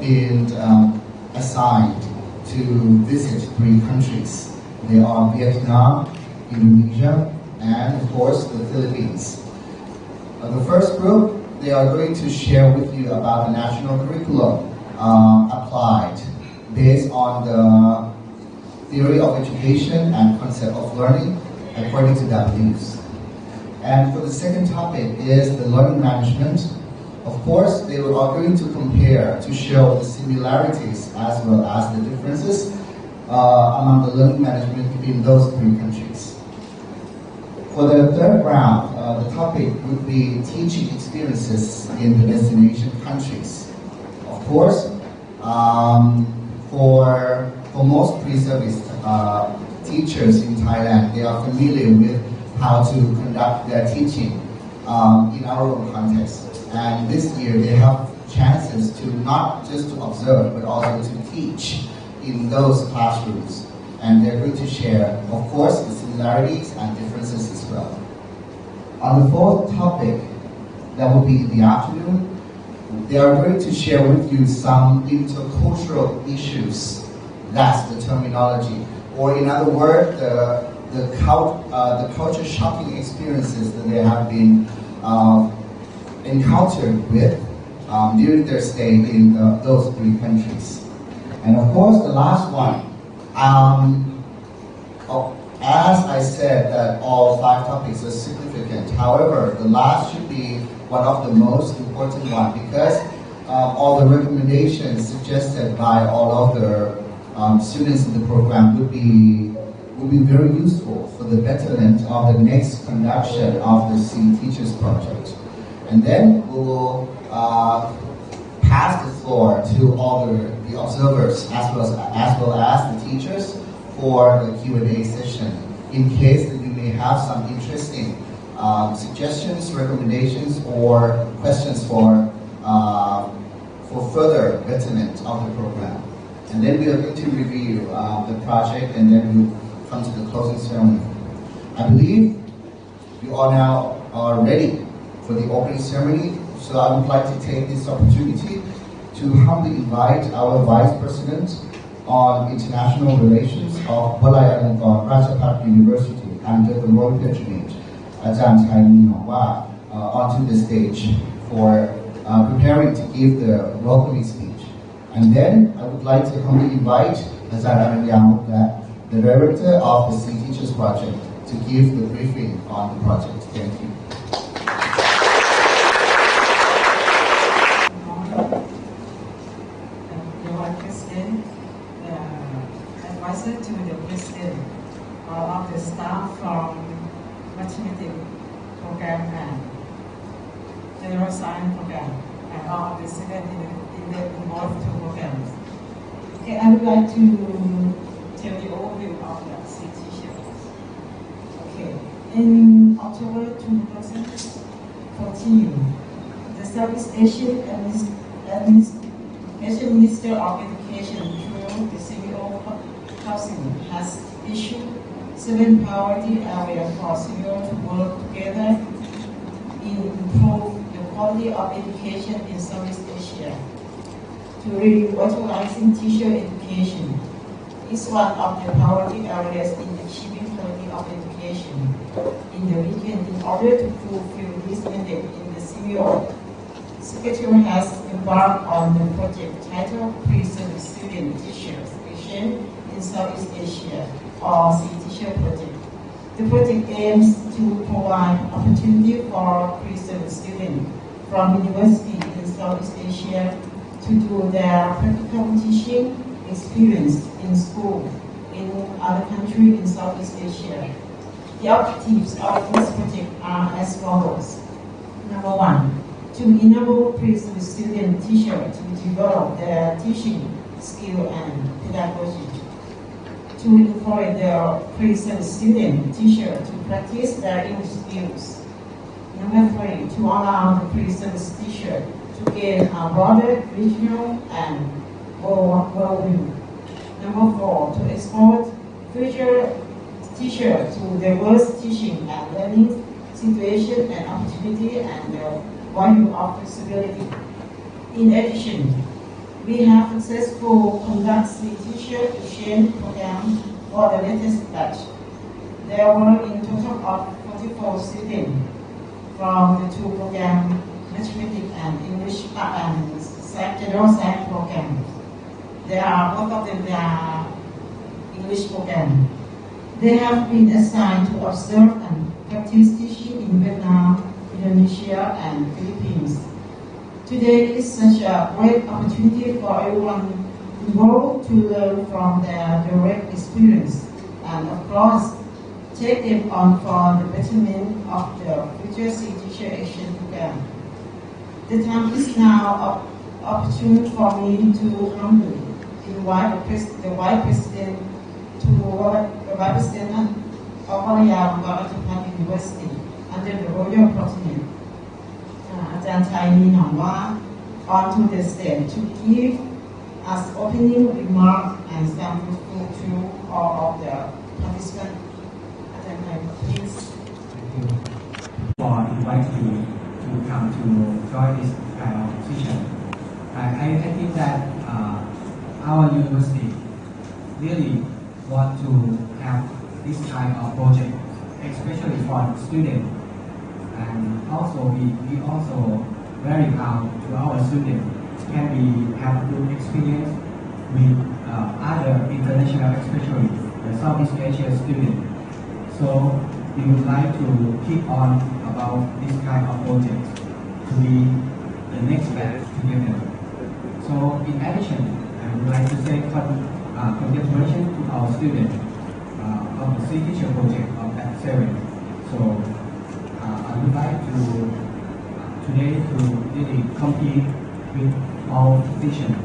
been assigned to visit 3 countries. They are Vietnam, Indonesia, and of course the Philippines. The first group, they are going to share with you about the national curriculum applied based on the theory of education and concept of learning according to their beliefs. And for the second topic is the learning management. Of course, they are going to compare to show the similarities as well as the differences among the learning management in those 3 countries. For the third round, the topic would be teaching experiences in the destination countries. Of course, for most pre-service teachers in Thailand, they are familiar with how to conduct their teaching in our own context. And this year, they have chances to not just to observe, but also to teach in those classrooms. And they're going to share, of course, the similarities and differences as well. On the fourth topic, that will be in the afternoon, they are going to share with you some intercultural issues. That's the terminology. Or in other words, the culture shocking experiences that they have been encountered with during their stay in those 3 countries. And of course, the last one, as I said that all 5 topics are significant. However, the last should be one of the most important one because all the recommendations suggested by all of the students in the program would be very useful for the betterment of the next conduction of the C Teachers Project. And then we will pass the floor to all the observers as well as the teachers for the Q&A session in case that you may have some interesting suggestions, recommendations, or questions for further betterment of the program. And then we are going to review the project and then we'll come to the closing ceremony. I believe you all now are ready for the opening ceremony, so I would like to take this opportunity to humbly invite our Vice President on International Relations of วลัยอลงกรณ Rajabhat University under the royal patronage, อาจารย์ชัย หนองหว่า onto the stage for preparing to give the welcoming speech. And then I would like to humbly invite Ajahn Aranya Mukta, the Director of the C Teachers Project, to give the briefing on the project. Thank you. Advisor to the President, all of the staff from Mathematics program and General Science program, and all of the students in the involved 2 programs. Okay, I would like to tell the overview of the C Teachers. Okay, in October 2014, the Southeast Asian Minister of Education through the CBO Housing has issued 7 priority areas for CBO to work together in improve the quality of education in Southeast Asia. To revitalizing teacher education is one of the priority areas in achieving quality of education in the region. In order to fulfill this mandate in the CBO, Secretary has embarked on the project titled Pre-Service Student Teacher Education in Southeast Asia, or C Teacher Project. The project aims to provide opportunity for pre-service students from university in Southeast Asia to do their practical teaching experience in school in other countries in Southeast Asia. The objectives of this project are as follows. Number 1, to enable pre-service student teachers to develop their teaching skill and pedagogy. To encourage the pre-service student teacher to practice their English skills. Number 3, to allow the pre-service teacher to gain a broader regional and world view. Number 4, to export future teachers to diverse teaching and learning situation and opportunity and the value of flexibility. In addition, We have successfully conducted the teacher exchange program for the latest batch. There were in total of 44 students from the two programs, Mathematics and English and General Science program. They are both of them are English program. They have been assigned to observe and practice teaching in Vietnam, Indonesia, and Philippines. Today is such a great opportunity for everyone involved to learn from their direct experience and, of course, take them on for the betterment of the future teacher action program. The time is now opportune for me to humbly invite the Vice President the Vice President of Rajah University under the Royal Patronage. อาจารย์ชัยมีหนองว่า onto the stage to give us opening remarks and some fruitful to all of the participants. อาจารย์ชัย please. Thank you for inviting me to come to join this kind of session. I think that our university really want to have this kind of project, especially for students. And also we also very proud to our students can be have good experience with other international, especially the Southeast Asia students. So we would like to keep on about this kind of project to be the next batch together. So in addition, I would like to say congratulations to our students of the Teacher project of that 7. So I would like to today to really compete with all teachers.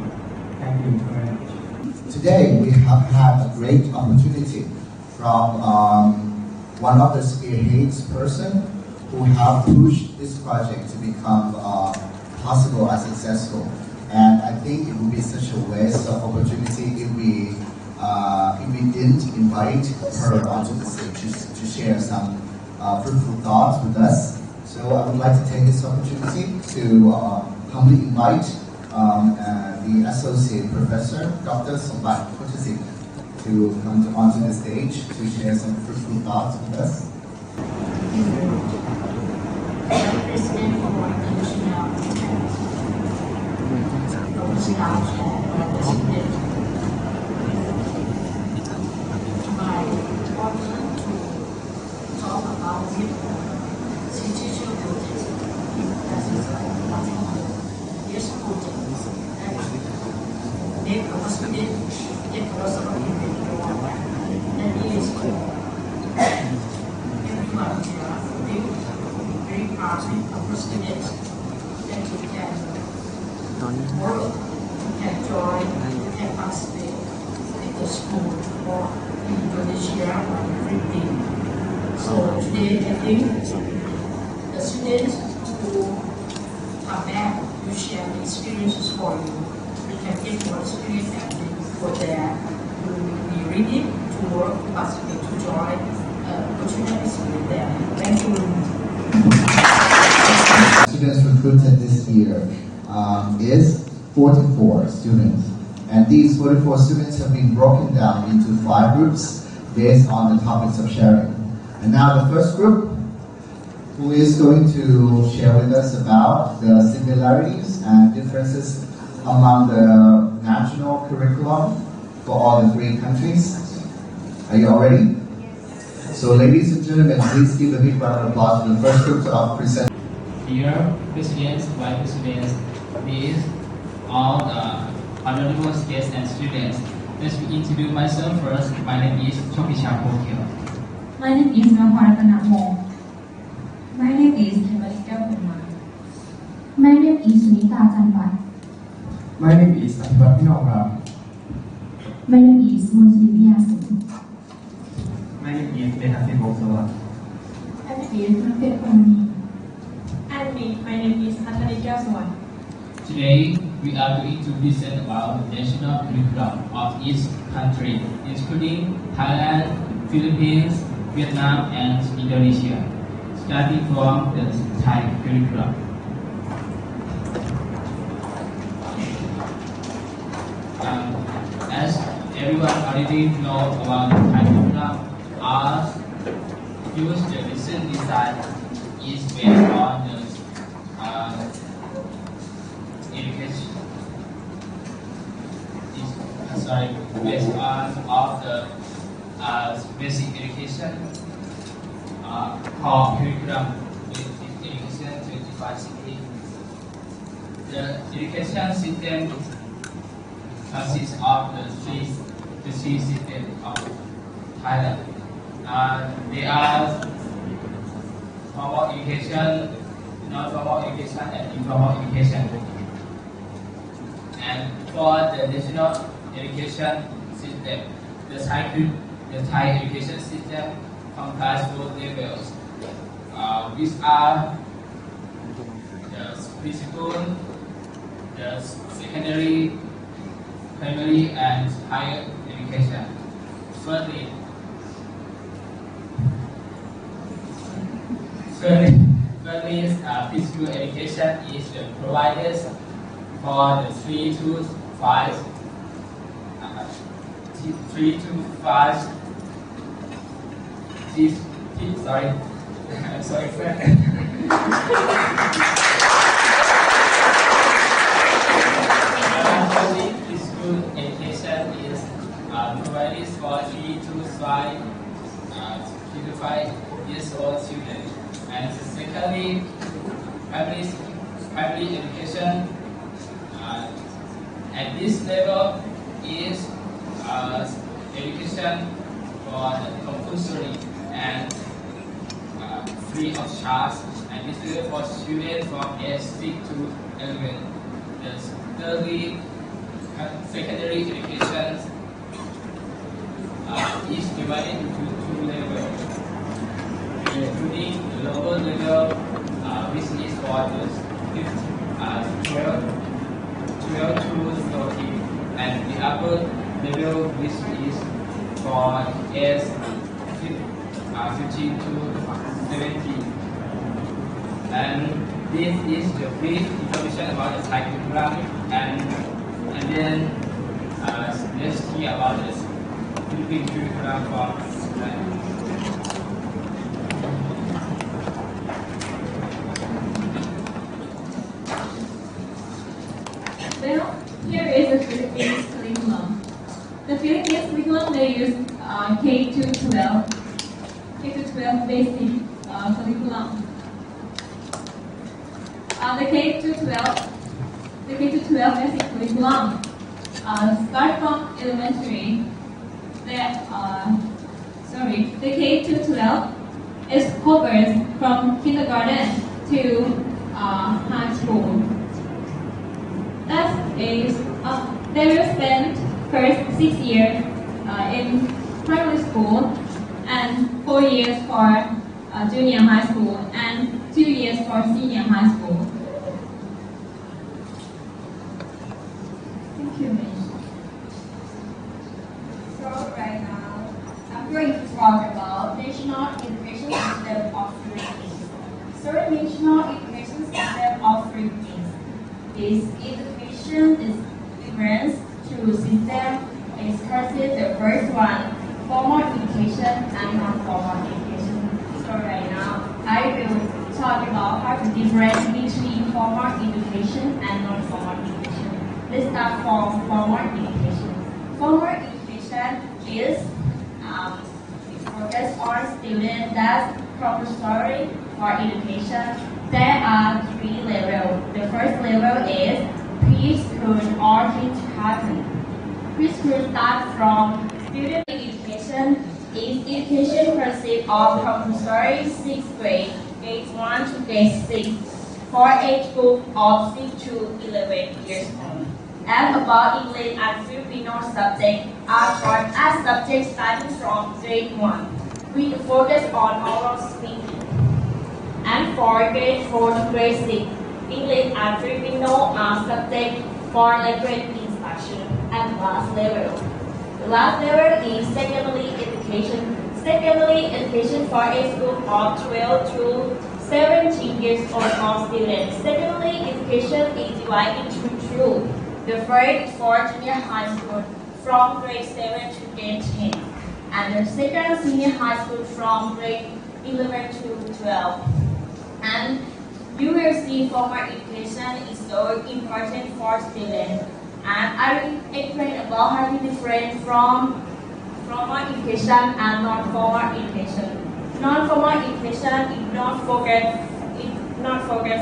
Thank you very much. Today we have had a great opportunity from one of the spearheads person who have pushed this project to become possible and successful. And I think it would be such a waste of opportunity if we didn't invite her onto the stage to share some fruitful thoughts with us. So I would like to take this opportunity to humbly invite the Associate Professor, Dr. Sombat Kotasik, to come onto the stage to share some fruitful thoughts with us. President of our International my honor to talk about the teacher project. That is one of the years projects that make our students get closer to the world. That is everyone here very proud of our students that you can work, you can join, you can participate in the school or in Indonesia or in Philippines. So today I think the students who come back will share the experiences for you. You can get more experience and for there you will be ready to work, participate, to join opportunities with them. Thank you. Students recruited this year is 44 students, and these 44 students have been broken down into 5 groups based on the topics of sharing. And now the first group, who is going to share with us about the similarities and differences among the national curriculum for all the 3 countries. Are you all ready? So ladies and gentlemen, please give a big round of applause to the first group of presenters. Dear Presidents, Vice Presidents, please, all the honorable guests and students, let me introduce myself first. My name is Chokisha Pokyo. My name is Namo. My name is Thamarika Kumar. My name is Sunita Chanpat. My name is Athivathinongam. My name is Monsiviasu. My name is Behasin Boksawa. My name is Napet Pamani. And me, my name is Hatharika Swan. Today, we are going to listen about the national curriculum of each country, including Thailand, Philippines, Vietnam, and Indonesia, starting from the Thai curriculum. As everyone already know about the Thai curriculum, our use the recent design is based on the education. Based on of the basic education core curriculum with education 25 The education system consists of the three systems of Thailand. They are formal education, non-formal education, and informal education. And for the national education system, the Thai education system comprises 4 levels, which are the preschool, the secondary, primary, and higher education. Firstly, preschool education is provided for the 3 to 5 sorry, I'm sorry, friend. Preschool education is provided for 3 to 5 years old children. And secondly, primary education at this level is education for the compulsory and free of charge, and this is for students from age 6 to 11. Thirdly, secondary education is divided into 2 levels, including the lower level, which is for the 12 to 13, and the upper level, which is for age 15 to 17. And this is the brief information about the Thai curriculum, and then let's hear about the Philippine curriculum for Well, here is the Philippines curriculum. The Philippines curriculum, they use K-12 basic curriculum. The K-12 basic curriculum start from elementary. The K-12 is covered from kindergarten to high school. That is, they will spend first 6 years in primary school and 4 years for junior high school and 2 years for senior high school. Thank you, Miss. So right now, I'm going to talk about National Education System of Philippines. So National Education System of Philippines is education is different through system is considered the first one, formal education and non-formal education. So right now, I will talk about how to differentiate between formal education and non-formal education. Let's start from formal education. Formal education is focused on students that's compulsory for education. There are 3 levels. The first level is preschool or kindergarten. Preschool starts from student education. Education consists of compulsory 6th grade, grade 1 to grade 6, for age group of 6 to 11 years old. And about English and Filipino subjects are taught as subjects starting from grade 1, with focus on oral speaking. And for grade 4 to grade 6, English and Filipino are subjects for language instruction and last level. The last level is secondary education. Secondary education for age group of 12 to 17 years old of students. Secondary education is divided into 2. The first is for junior high school. from grade 7 to grade 10, and the second senior high school from grade 11 to 12. And you will see formal education is so important for students. And I will explain about how it different from formal education and non-formal education. Non-formal education is not focused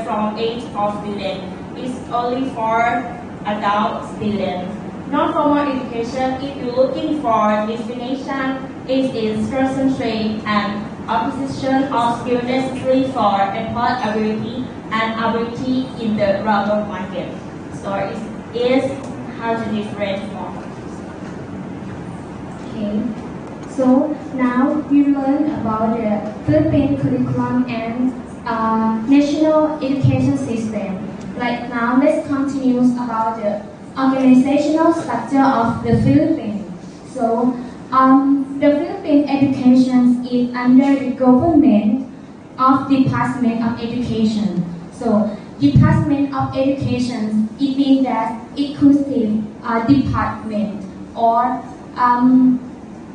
from age of student. It's only for adult students. Non-formal education, if you're looking for definition, it is concentrate and opposition of skill necessary for employability and ability in the labor market. So it is how to different from. Okay. So now we learn about the Philippine curriculum and national education system. Like now, let's continue about the organizational structure of the Philippines. So the Philippine education is under the government of Department of Education. So Department of Education, it means that inclusive department or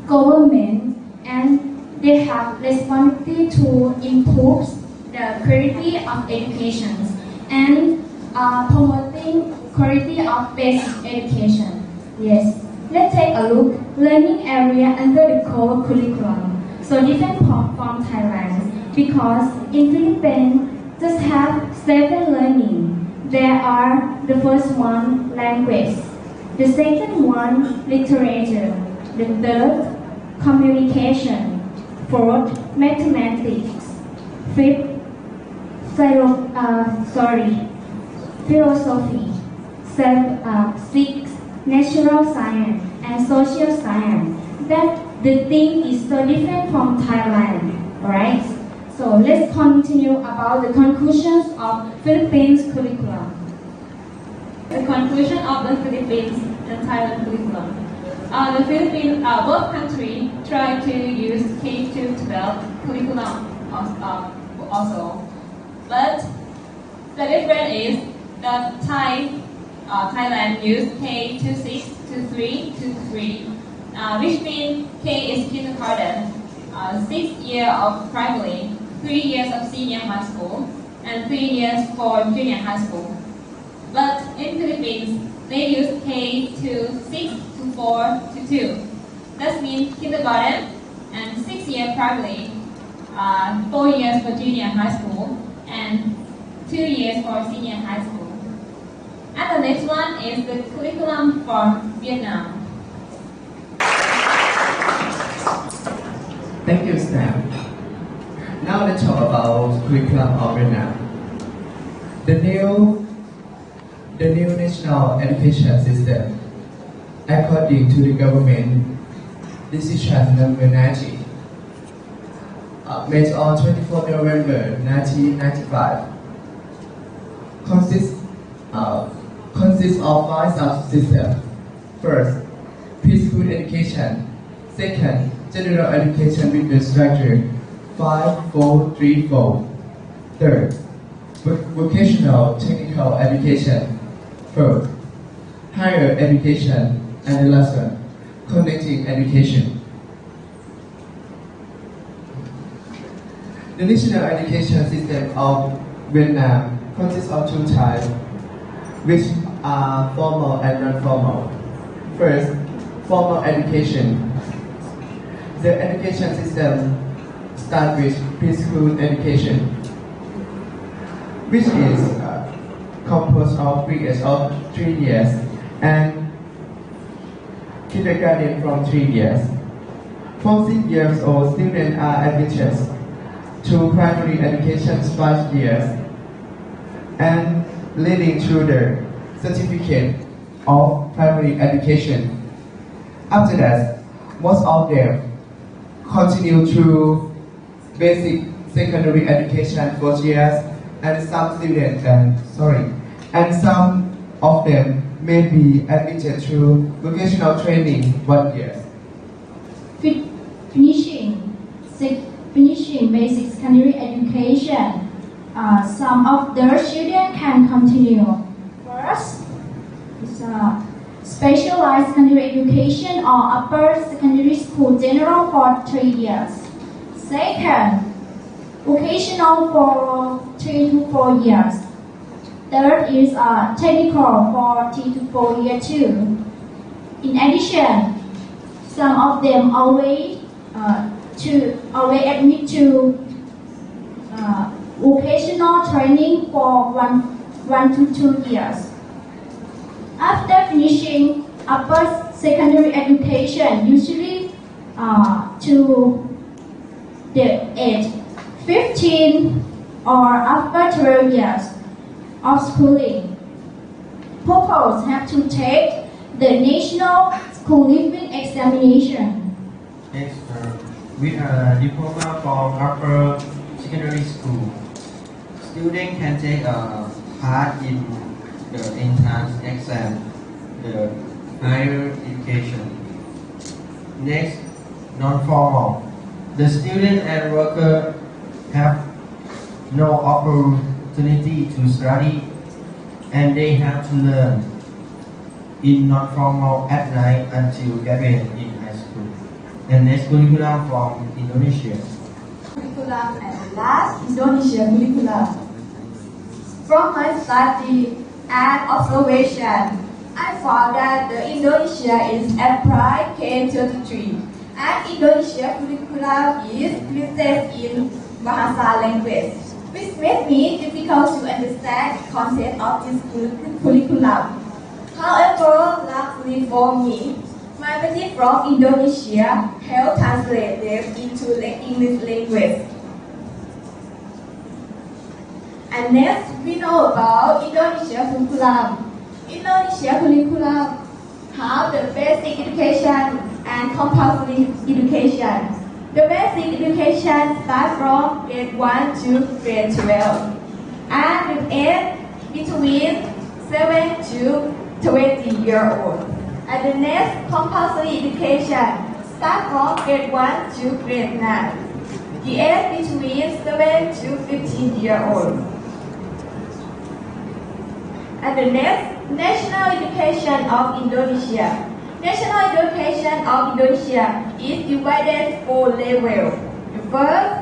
government, and they have responsibility to improve the quality of education and promoting quality of basic education. Yes. Let's take a look. Learning area under the core curriculum. So different from Thailand, because in Philippines just have 7 learning. There are the first one language, the second one literature, the third communication, fourth mathematics, fifth philosophy, sixth natural science and social science. That the thing is so different from Thailand, right? So let's continue about the conclusions of Philippines curriculum. The conclusion of the Philippines and Thailand curriculum. The Philippines, both countries try to use K-12 curriculum also, but the difference is that Thailand use K-6 to 3 to 3, which means K is kindergarten, 6 years of primary, 3 years of senior high school, and 3 years for junior high school. But in Philippines, they use K to 6 to 4 to 2. That means kindergarten and 6 years primary, 4 years for junior high school, and 2 years for senior high school. And the next one is the curriculum for Vietnam. Thank you, Stan. Now let's talk about curriculum of Vietnam. The new national education system, according to the government decision number 90, made on 24 November 1995, consists of 5 subsystems. First, preschool education. Second, general education with the structure 5-4-3-4. Third, vocational technical education. Fourth, higher education. And the last one, connecting education. The national education system of Vietnam consists of 2 types, which are formal and non-formal. First, formal education. The education system starts with preschool education, which is composed of periods of 3 years and kindergarten from 3 years. From 6 years old, students are admitted to primary education 5 years and leading to the certificate of primary education. After that, most of them continue to basic secondary education 4 years, and some of them may be admitted to vocational training 1 year. Finishing basic secondary education, some of the children can continue. First, is special specialized secondary education or upper secondary school general for 3 years. Second, vocational for 3 to 4 years. Third is technical for 3 to 4 years too. In addition, some of them always admit to vocational training for 1 to 2 years. After finishing upper secondary education, usually to the age 15 or after 12 years of schooling, pupils have to take the National School Living Examination. Next, with a diploma from upper secondary school, students can take a part in the entrance exam, the higher education. Next, non-formal. The student and worker have no opportunity to study, and they have to learn in non-formal at night until graduate in high school. And next curriculum from Indonesia. Curriculum and last Indonesia curriculum. From my study and observation, I found that the Indonesia is applied K33 and Indonesia curriculum is listed in Bahasa language, which made me difficult to understand the content of this curriculum. However, luckily for me, my buddy from Indonesia helped translate them into the English language. And next, we know about Indonesia curriculum. Indonesia curriculum have the basic education and compulsory education. The basic education starts from grade 1 to grade 12, and with age between 7 to 20-year-old. And the next compulsory education starts from grade 1 to grade 9. The age between 7 to 15-year-old. And the next, national education of Indonesia. National education of Indonesia is divided 4 levels. The first,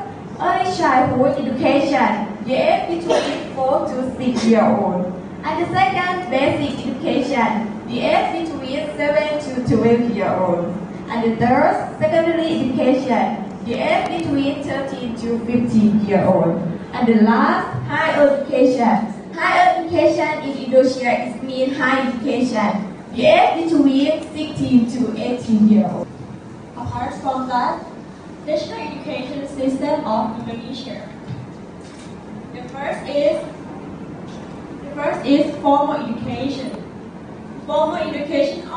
early childhood education, the age between 4 to 6-year-old. And the second, basic education, the age between 7 to 12-year-old. And the third, secondary education, the age between 13 to 15-year-old. And the last, higher education. Higher education in Indonesia is mean high education, the age between 16 to 18-year-old. Apart from that, national education system of Indonesia. The first is formal education. Formal education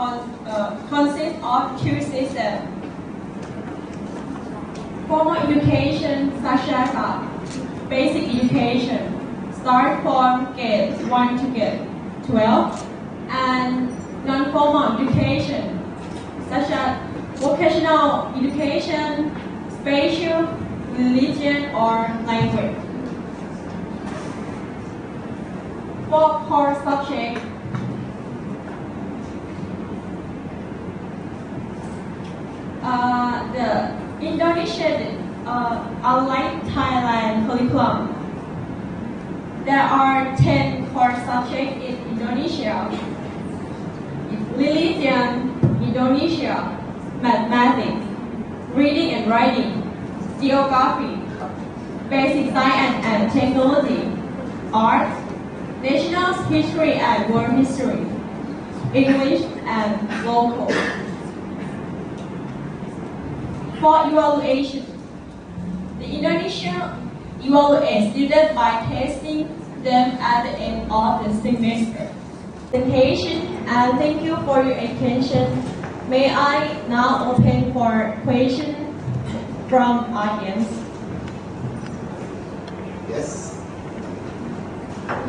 consists of 2 systems. Formal education such as basic education, start from grade 1 to grade 12, and non-formal education such as vocational education, spatial, religion, or language. For core subjects, the Indonesian, unlike Thailand curriculum, there are 10 core subjects in Indonesia: religion, Indonesia, mathematics, reading and writing, geography, basic science and technology, art, national history and world history, English and local. For evaluation, the Indonesian evaluates students by testing them at the end of the semester. Presentation, and thank you for your attention. May I now open for questions from audience? Yes.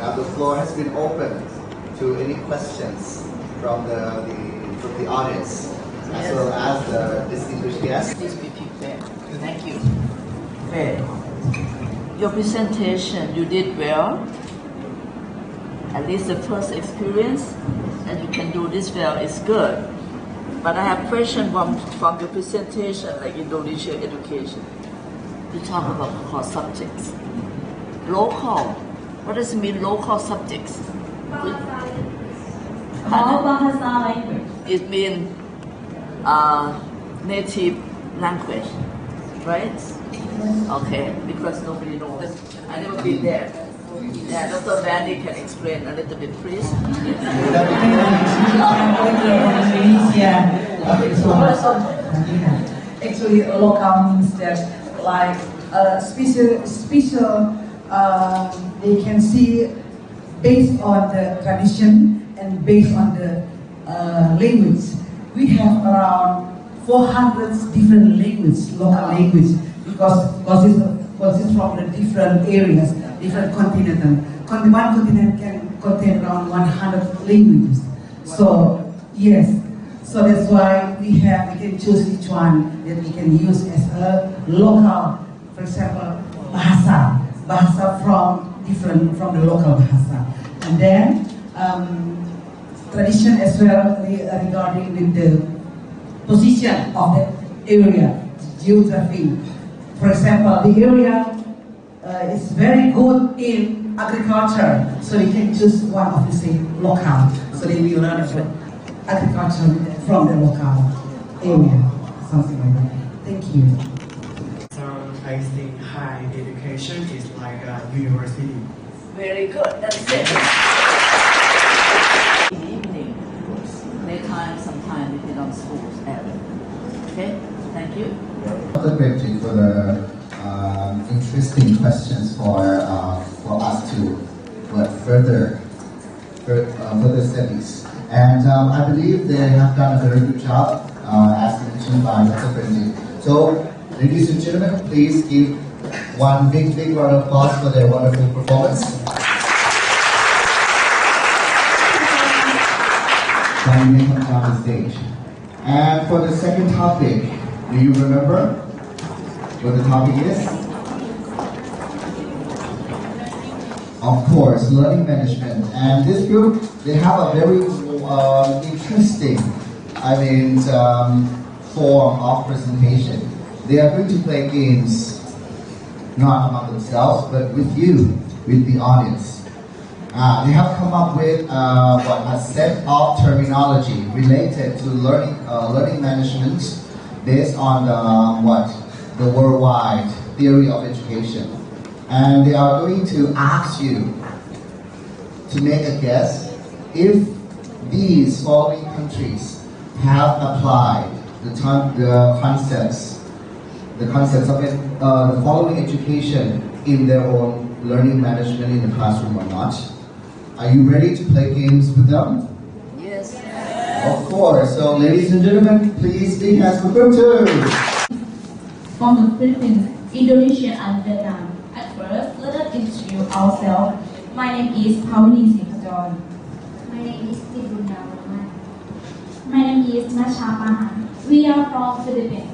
Now the floor has been opened to any questions from the audience, as well as the distinguished guests. Please be prepared. Thank you. Okay. Your presentation, you did well. At least the first experience that you can do this well is good. But I have question from your presentation, like Indonesia education. You talk about local subjects. Local. What does it mean, local subjects? All Bahasa language. It means native language, right? Okay, because nobody knows. I never been there. Yeah, Dr. Vandy can explain a little bit, please. Actually, local means that like special. They can see based on the tradition and based on the language. We have around 400 different languages, local language, because consists from the different areas, different continents. One continent can contain around 100 languages. So yes, so that's why we can choose each one that we can use as a local. For example, bahasa from the local bahasa, and then tradition as well regarding with the position of the area, geography. For example, the area is very good in agriculture, so we can choose one of the same local, so they will learn agriculture from the local area, something like that. Thank you. So I think high education is like a university. Very good, that's it. In the evening, daytime, sometime we did on schools area. Okay, thank you. Dr. Greggy for the interesting questions for us to further studies. And I believe they have done a very good job, as mentioned by Dr. Greggy. So, ladies and gentlemen, please give one big round of applause for their wonderful performance. Now you may come down the stage. And for the second topic, do you remember what the topic is? Of course, learning management. And this group, they have a very interesting, form of presentation. They are going to play games, not among themselves, but with you, with the audience. They have come up with a set of terminology related to learning management based on the worldwide theory of education. And they are going to ask you to make a guess if these following countries have applied the concepts of the following education in their own learning management in the classroom or not. Are you ready to play games with them? Yes. Of course. So, ladies and gentlemen, please big hands for group 2. From the Philippines, Indonesia, and Vietnam. At first, let us introduce ourselves. My name is Paulini Singhajon. My name is Tibruna. My name is Nasha. We are from Philippines.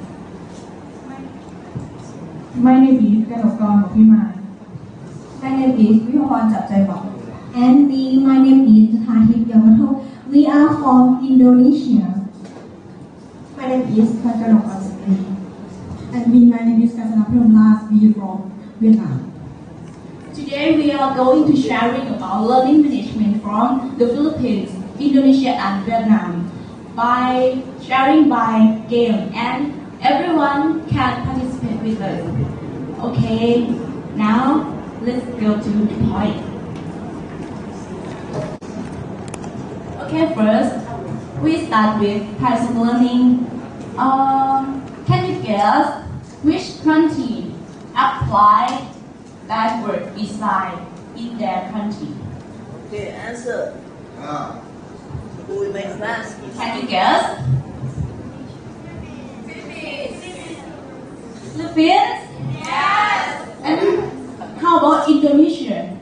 My name is Kanokon Piman. My name is Vihon Japjaibok. And my name is Tahib Yamato. We are from Indonesia. My name is Kanokon Sapri. And my name is Kasana Promlas. We are from Vietnam. Today we are going to sharing about learning management from the Philippines, Indonesia, and Vietnam by sharing by game, and everyone can participate with us. Okay, now let's go to the point. Okay, first we start with person learning. Can you guess which country apply that word beside in their country? Okay, answer. Who will make class? Can you guess? Philippines? Yes. And how about Indonesia?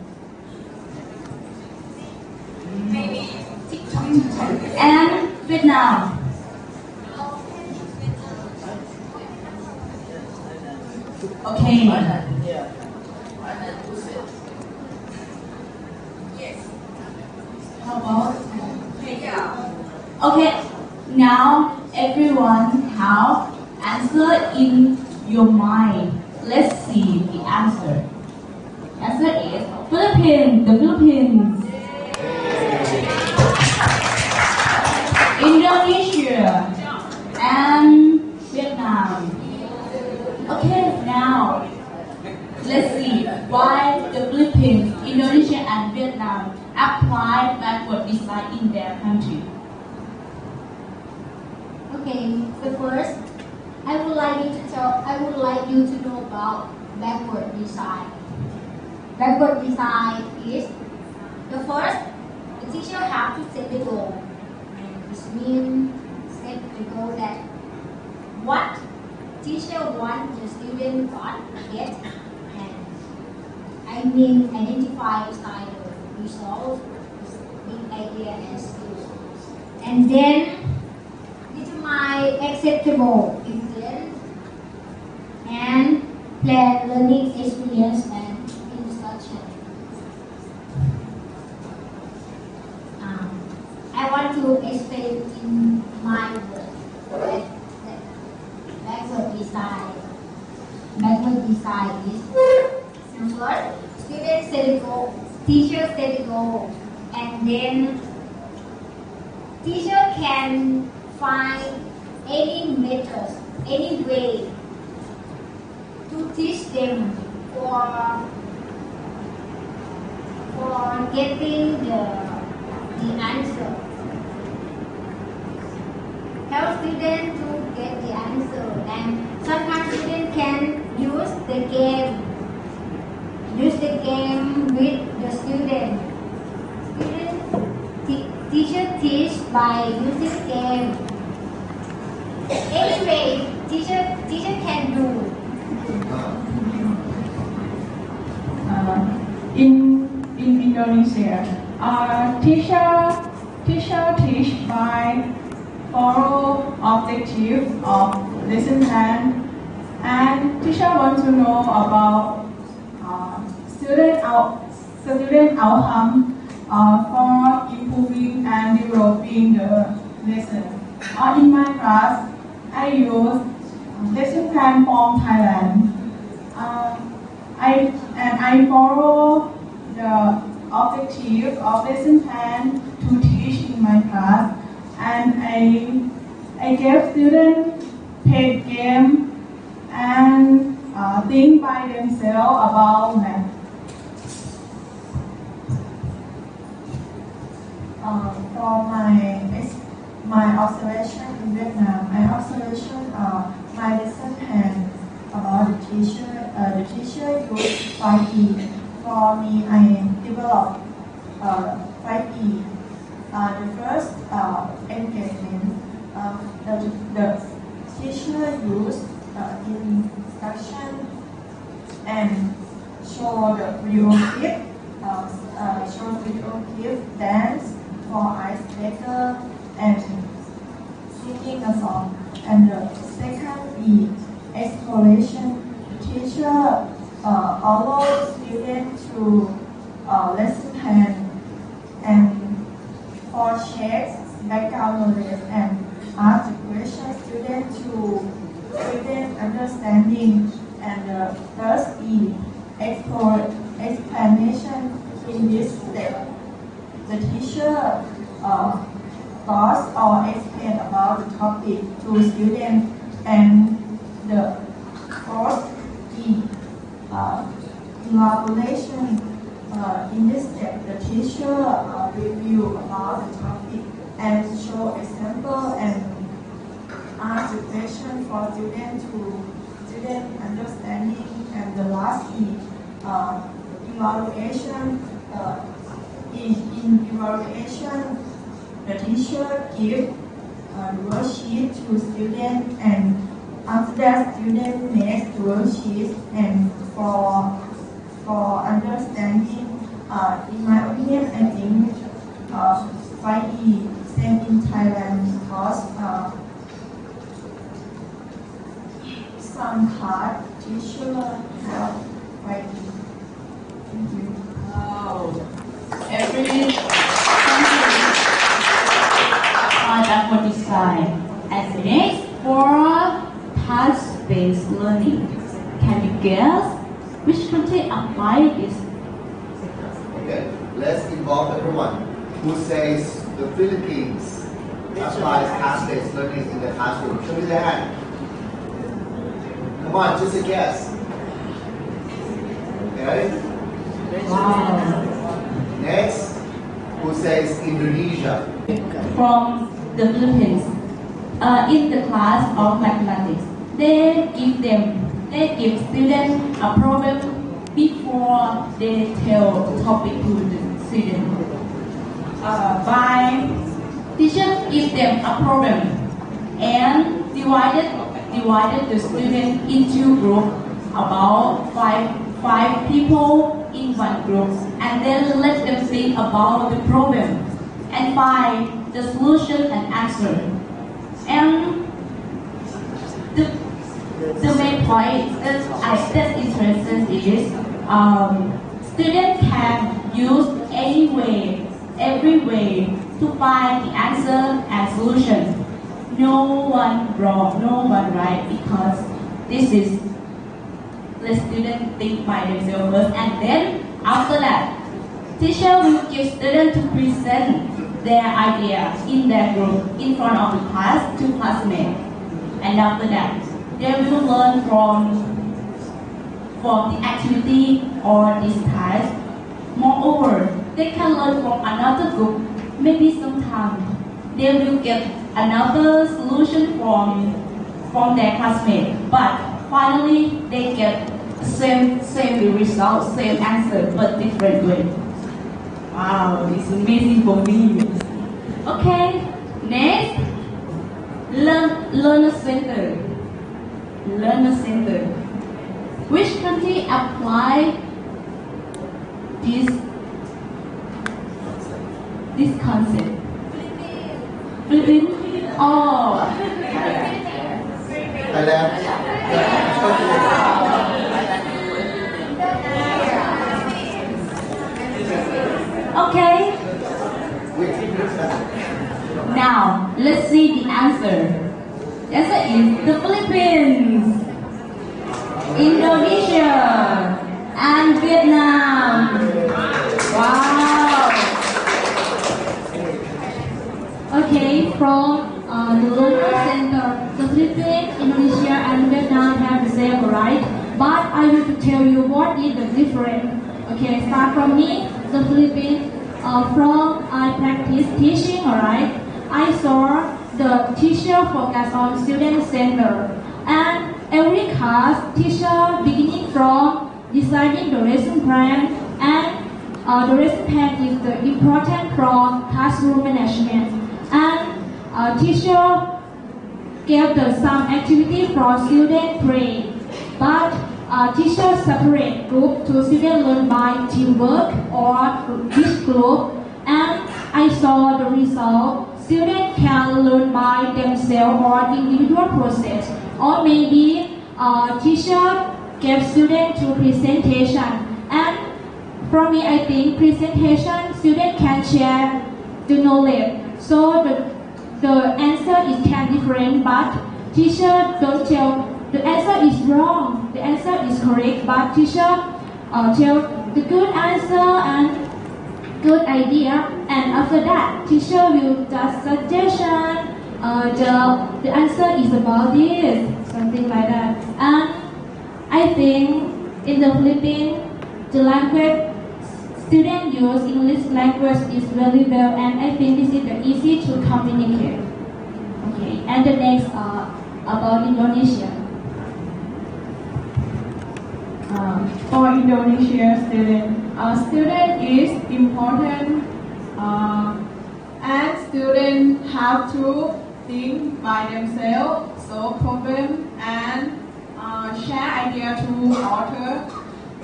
Maybe. And Vietnam? Okay. How about? Okay, now everyone have answer in your mind. Let's see the answer. Answer is Philippines. The Philippines. Indonesia and Vietnam. Okay, now let's see why the Philippines, Indonesia, and Vietnam apply backward design in their country. Okay, so first, I would like you to know about backward design. Backward design is the first. The teacher have to set the goal. This means set the goal that what teacher want the student got get, and identify the result, big idea and skills, and then determine acceptable evidence and plan learning experience and instruction. I want to explain in my words that backward design. Backward design is first, students set a goal, teacher set a goal, and then teacher can find any method, any way to teach them for getting the answer. Help students to get the answer, and sometimes students can use the game with the student. Teacher teach by using game. Anyway, teacher can do. In Indonesia, teacher teach by follow objective of lesson plan, and teacher want to know about student outcome for improving and developing the lesson. In my class, I use lesson plan from Thailand. I follow the objective of lesson plan to teach in my class, and I give students paid game and think by themselves about math. For my observation in Vietnam, my lesson plan about the teacher. The teacher used 5E. For me, I developed 5E. The first engagement. The teacher used instruction and show the video clip, dance for icebreaker and singing a song. And the second E, exploration. The teacher allows students to lesson plan and for checks background knowledge and ask the question students to student understanding. And the third E, explanation. In this step, the teacher taught or explain about the topic to students. And the fourth E, elaboration. In this step, the teacher review about the topic and show example and ask the question for students to student understanding. And the last E, evaluation. In evaluation, the teacher gives worksheet to students, and after that, students make worksheets and for understanding. In my opinion, I think 5E same in Thailand because some class teacher have 5E. Thank you. Wow. Every country backward design, and And next, for task-based learning, can you guess which country applied this? Okay, let's involve everyone. Who says the Philippines applies task-based learning in the classroom? Show me the hand. Come on, just a guess. Okay. Wow. Next, who says Indonesia? From the Philippines, in the class of mathematics, they give students a problem before they tell the topic to the student. By teacher give them a problem and divided the student into group about five people in one group, and then let them think about the problem and find the solution and answer. And the main point that's interesting is students can use every way to find the answer and solution. No one wrong, no one right, because this is the student think by themselves first, and then after that, teacher will give students to present their idea in their group in front of the class to classmates, and after that, they will learn from the activity or this task. Moreover, they can learn from another group. Maybe sometimes they will get another solution from their classmates, but finally they get same result, same answer, but different way. Wow, it's amazing for me. Okay, next, learner center. Learner center. Which country apply this concept? Philippines. Oh. Okay. Now let's see the answer. The answer is the Philippines, Indonesia, and Vietnam. Wow. Okay, from the learner center, the Philippines, Indonesia, and Vietnam have the same, right? But I will to tell you what is the difference. Okay, start from me, the Philippines. From I practice teaching, alright. I saw the teacher focus on student center, and every class teacher beginning from deciding the lesson plan, and the lesson plan is the important from classroom management, and teacher gave some activity for student play, but teacher separate group to student learn by teamwork or this group, and I saw the result. Students can learn by themselves or individual process, or maybe teacher gave students to presentation. And for me, I think presentation students can share the knowledge. So the answer is can different, but teacher don't tell the answer is wrong. The answer is correct, but teacher tell the good answer and good idea, and after that, teacher will just suggestion. The answer is about this, something like that. And I think in the Philippines, the language students use English language is very well, and I think this is the easy to communicate. Okay, and the next about Indonesia. For Indonesia student is important, and students have to think by themselves, solve problem, and share idea to author.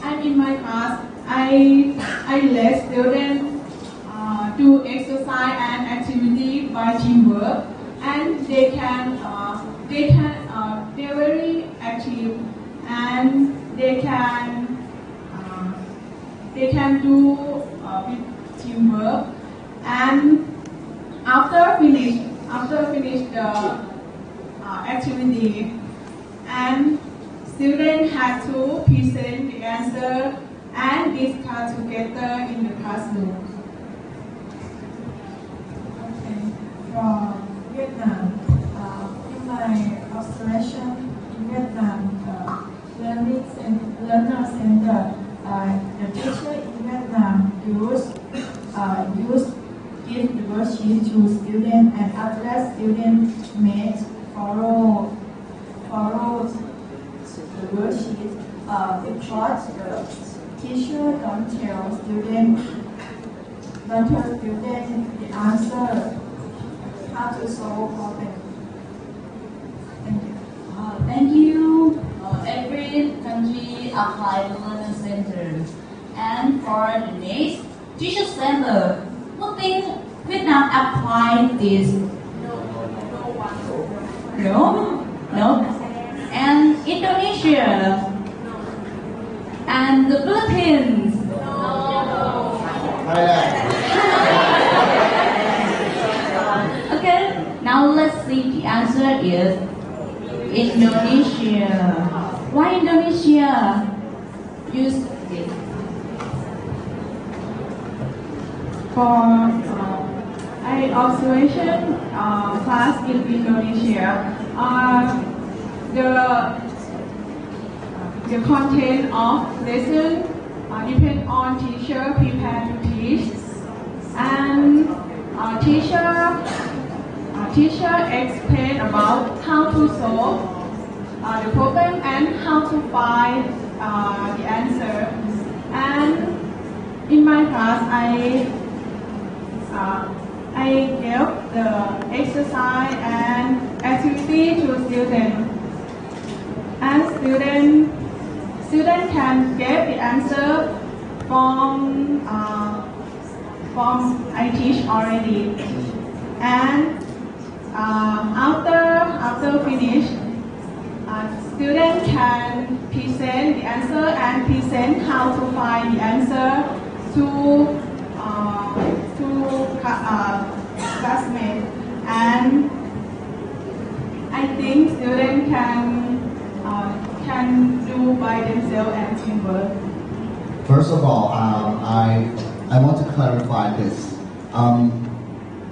And in my class, I let students do exercise and activity by teamwork, and they're very active, and they can do with teamwork. And after finish activity, and students had to present the answer and discuss together in the classroom. Okay, from Vietnam, in my observation in Vietnam, learner center, the teacher in Vietnam give the worksheet to students, and after that students follow the worksheet because the teacher don't tell students the answer, how to solve problem. Thank you. Thank you. Every country apply the learner center, and for the next teacher center, who think Vietnam apply this? No. And Indonesia and the Philippines. Okay, now let's see. The answer is Indonesia. Why Indonesia use this? For my observation class in Indonesia, the content of lesson depend on teacher prepare to teach, and teacher explain about how to solve the problem and how to find the answer. And in my class, I gave the exercise and activity to students, and student can get the answer from I teach already, and after finish, student can present the answer and present how to find the answer to classmates, and I think students can do by themselves and teamwork. First of all, I want to clarify this.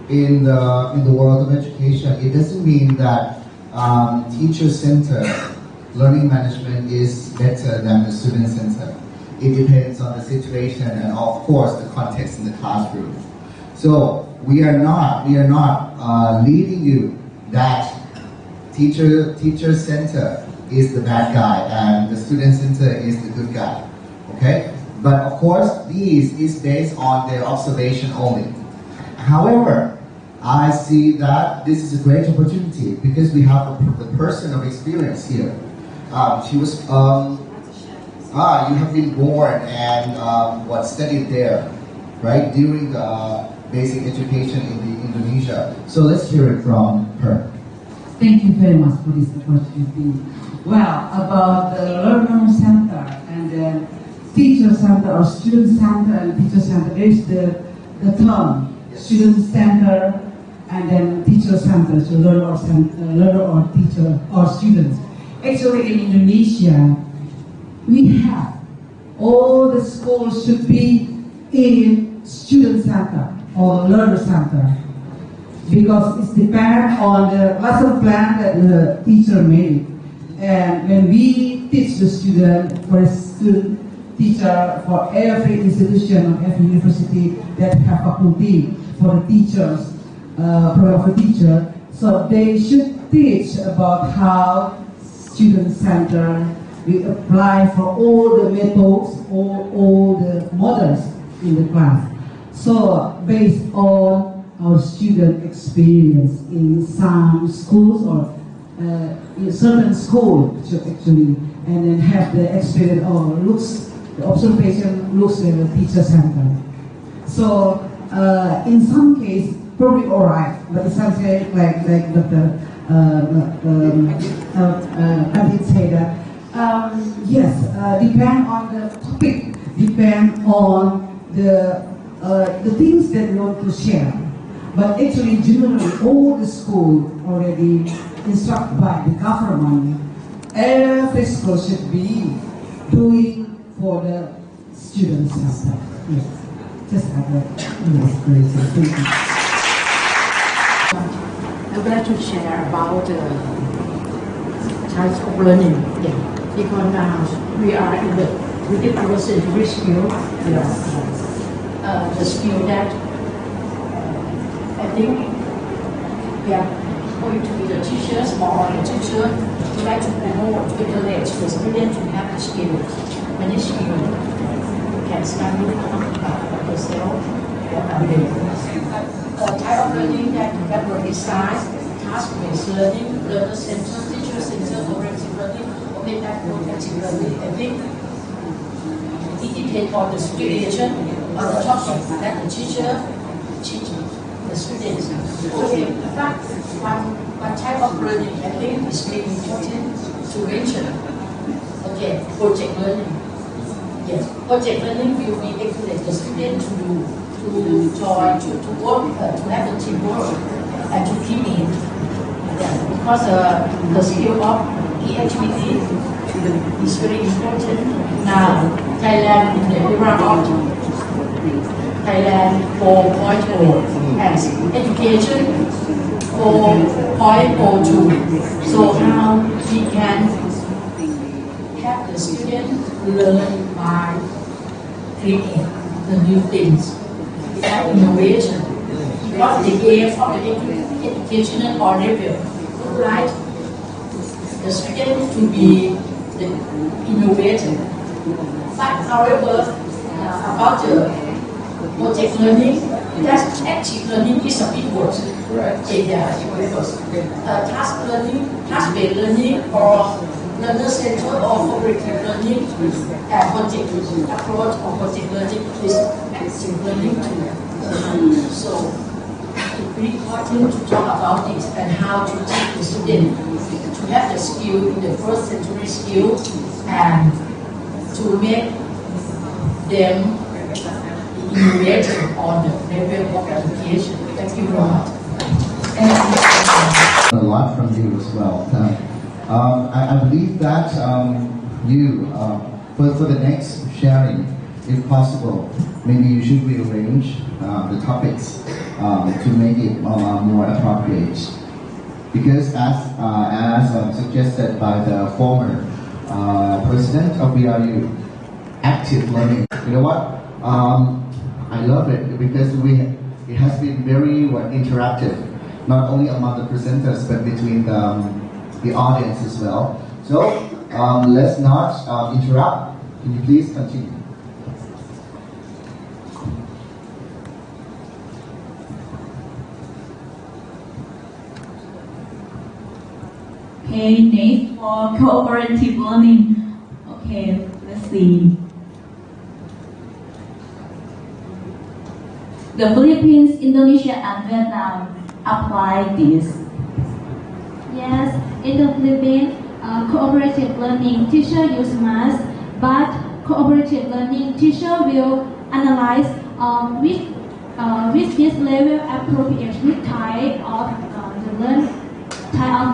In the world of education, it doesn't mean that teacher-centered learning management is better than the student-centered. It depends on the situation and, of course, the context in the classroom. So we are not leading you that teacher-centered is the bad guy and the student-centered is the good guy. Okay? But of course, this is based on their observation only. However, I see that this is a great opportunity because we have the person of experience here. She was, you have been born and studied there, right, during the basic education in Indonesia. So let's hear it from her. Thank you very much for this opportunity. Well, about the learner center and then teacher center or student center and teacher center, there is the term student center and then teacher center, so learner or teacher or students. Actually, in Indonesia, we have all the schools should be in student center or learner center because it depends on the lesson plan that the teacher made. And when we teach the student, for a student teacher, for every institution or every university that have faculty for the teachers, program for teacher, so they should teach about how student center we apply for all the methods, all the models in the class. So based on our student experience in some schools or in certain schools actually, and then have the experience or the observation looks at the teacher center. So in some case probably alright, but in some case like Dr. I did say that yes, depend on the topic, depend on the things that we want to share. But actually, generally, all the schools already instructed by the government, every school should be doing for the students as well. Yes, just have that. Yes, great. Thank you. I would like to share about the types of learning. Yeah, because we are in the within our century skill. The skill that I think we are going to be the teachers or the teacher would like to promote, to encourage the student to have the skills. Many skills can start with yourself or a type of learning that will decide task-based learning, learner-centered, teacher-centered, oriented learning, or meta-cognitive learning. I think it depends on the situation or the topic that the teacher teaches the students. Okay, but one type of learning I think is very important to mention. Okay, project learning. Yes, project learning will be encourage the student to join, to work, to have a teamwork, and to keep in. Yeah, because the skill of creativity is very important. Now, Thailand in the era of Thailand 4.0 as education 4.02. So how we can have the students learn by creating the new things, that innovation. Because the aim of the educational or level would like the student to be the innovator. But however, about the project learning, that's active learning is a bit worse. Right. Task learning, task-based learning, or learner-centered or cooperative learning, and project approach or project learning is active learning too. So it's very important to talk about this and how to teach the student to have the skill in the first century skill and to make them innovative on the level of education. Thank you very much. A lot from you as well. I believe that for the next sharing, if possible, maybe you should rearrange the topics to make it more appropriate. Because as suggested by the former president of BRU, active learning. You know what? I love it because it has been very interactive, not only among the presenters but between the audience as well. So let's not interrupt. Can you please continue? Okay, next for cooperative learning. Okay, let's see. The Philippines, Indonesia, and Vietnam apply this. Yes, in the Philippines, cooperative learning teacher use math, but cooperative learning teacher will analyze which this level appropriate which type of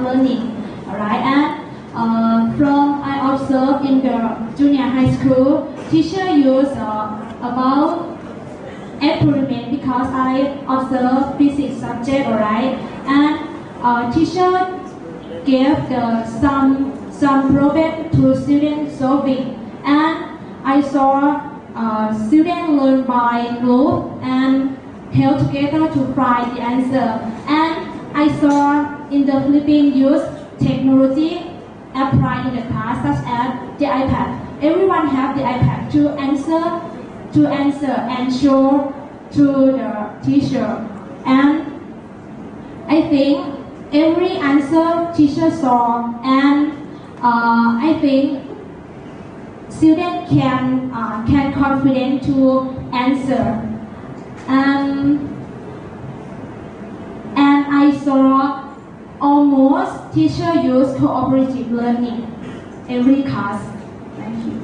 learning. Alright, and from I observe in the junior high school, teacher use about experiment because I observe physics subject, alright, and teacher gave some problem to students solving, and I saw students learn by group and help together to find the answer, and I saw in the Philippines use technology applied in the class such as the iPad. Everyone have the iPad to answer and show to the teacher, and I think every answer teacher saw, and I think students can confident to answer, and I saw almost teacher use cooperative learning every class. Thank you.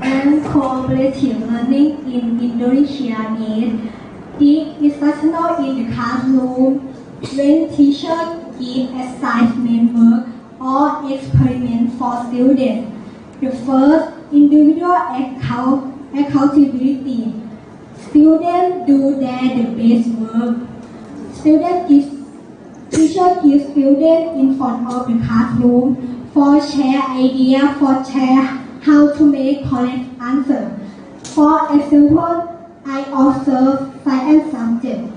And cooperative learning in Indonesia is The instructional in the classroom when teacher give assignment work or experiment for students. The first, individual accountability. Students do their best work. Teacher gives students in front of the classroom for share idea, for share how to make correct answer. For example, I observe science subject.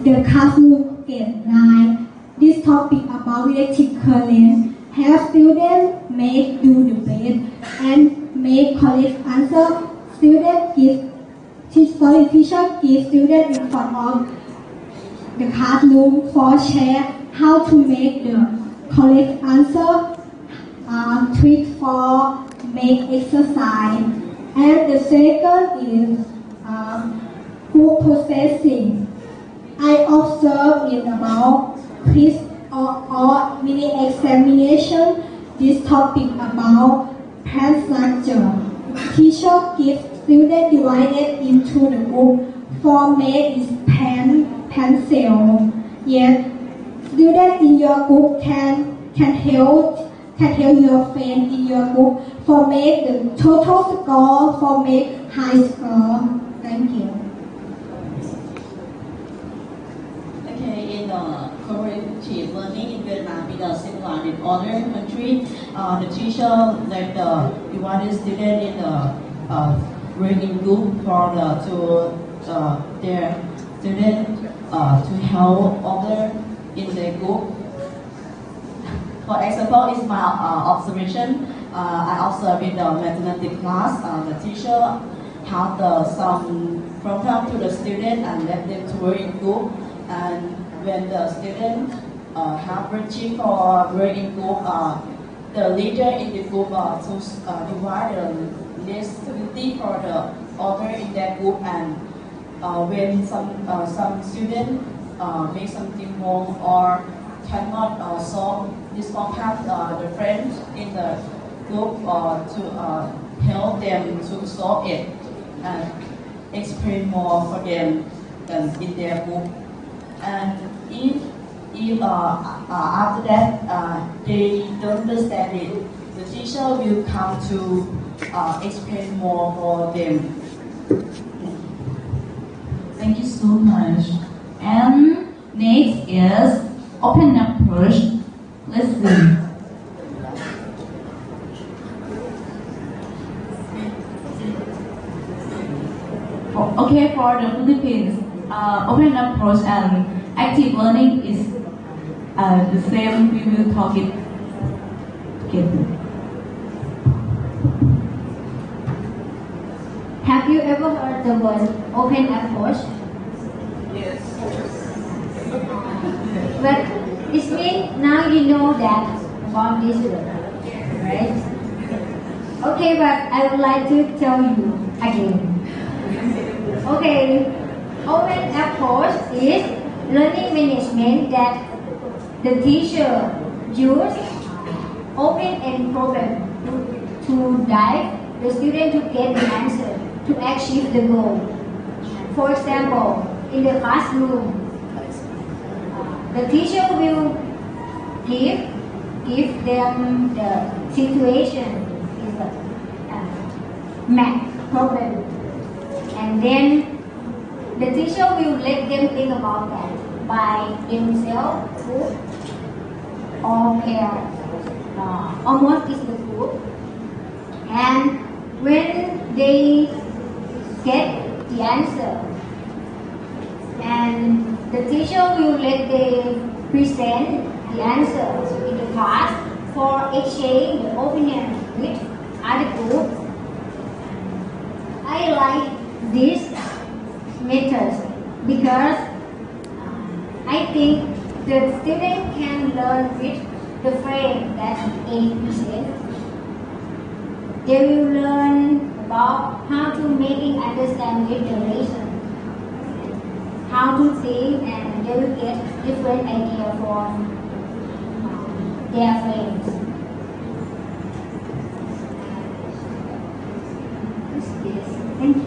The classroom grade 9. This topic about electric current. Have students do the best and make correct answer. Teacher gives students in front of the classroom for share how to make the correct answer. Trick for make exercise. And the second is group processing. I observe in about quiz or mini examination this topic about plant structure. Teacher gives students divided into the group for make is pen cell. Yet students in your group can help your friend in your group for make the total score for make high score. Thank you. Okay, in cooperative learning in Vietnam, in a similar in other country, the teacher let the divided student in the working group for their student to help other in their group. For example, is my observation. I observed in the mathematics class, the teacher have some problem to the student and let them to work in group. And when the student have worksheet for work in group, the leader in the group to divide the responsibility for the other in that group. And when some student make something wrong or cannot solve this problem, the friends in the group to help them to solve it and explain more for them than in their group. And if after that they don't understand it, the teacher will come to explain more for them. Thank you so much. And next is open approach. Listen. Okay, for the Philippines, open approach and active learning is the same. We will talk it together. Have you ever heard the word open approach? Yes. But it means now you know that about this word, right? Okay, but I would like to tell you again. Okay, open approach is learning management that the teacher use open-end problem to guide the student to get the answer to achieve the goal. For example, in the classroom, the teacher will give them the situation is a math problem, and then the teacher will let them think about that by themselves or parents. Almost is the group, and when they get the answer, and the teacher will let them present the answer in the class for exchange the opinion with other group. I like this method because I think the student can learn with the frame that A present. They will learn about how to make understand with the reason, how to think, and they will get different idea from their friends. Thank you.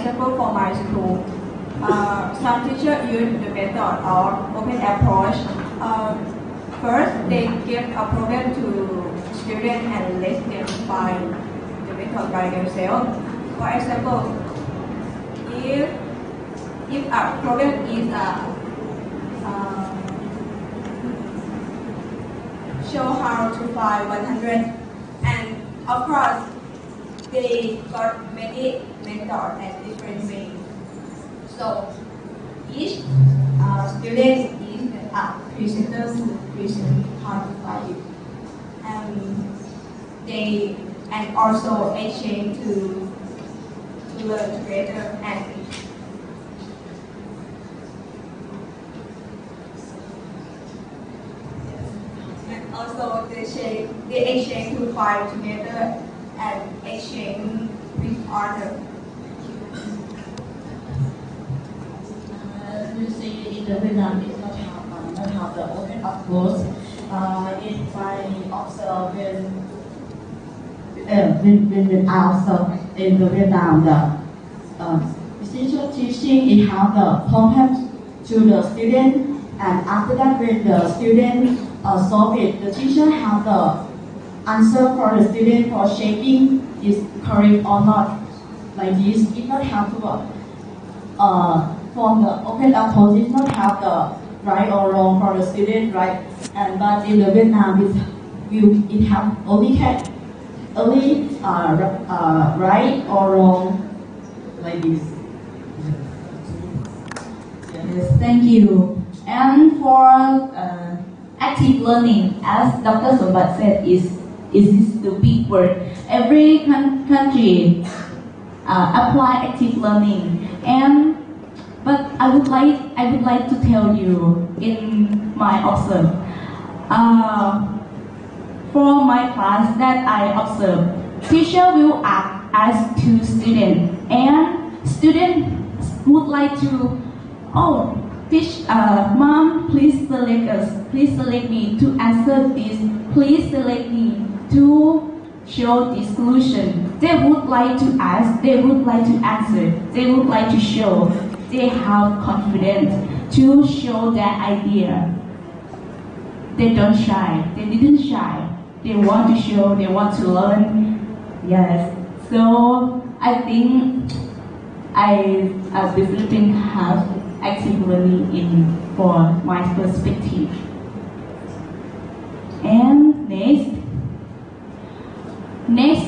example for my school, some teachers use the method of open approach. First, they give a problem to students and let them find the method by themselves. For example, if a problem is show how to find 100, and of course they got many methods and different ways. So each student is a presenter who present how to find it, and also exchange to learn together and also they exchange to find together and exchange with other. You see, in the Vietnam, it's not have the open approach. If I observe when I observe in the Vietnam, the teacher teaching it have the problem to the student, and after that when the student solve it, the teacher have the answer for the student for checking is correct or not. Like this, it not have to from the open approach, it not have the right or wrong for the student, right? And but in the Vietnam, it have only right or wrong, like this. Yes, thank you. And for active learning, as Dr. Sombat said, is the big word. Every country apply active learning, but I would like to tell you in my observe. For my class that I observe, teacher will act as to student, and student would like to, Mom, please select us. Please select me to answer this. Please select me to show the solution. They would like to ask. They would like to answer. They would like to show. They have confidence to show their idea. They don't shy. They didn't shy. They want to show. They want to learn. Yes. So I think the Philippines have active learning in for my perspective. And next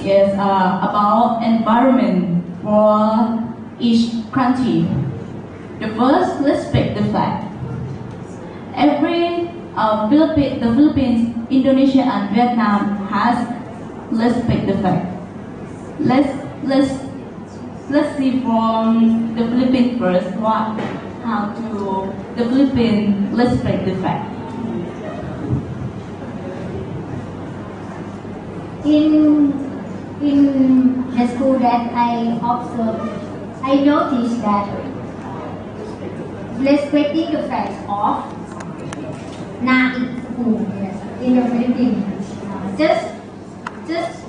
is about environment for each country. The first, respect the fact. The Philippines, Indonesia, and Vietnam has respect the fact. Let's see from the Philippines first. How to the Philippines respect the fact. In the school that I observed, I noticed that respecting the facts of night school in the Philippines, just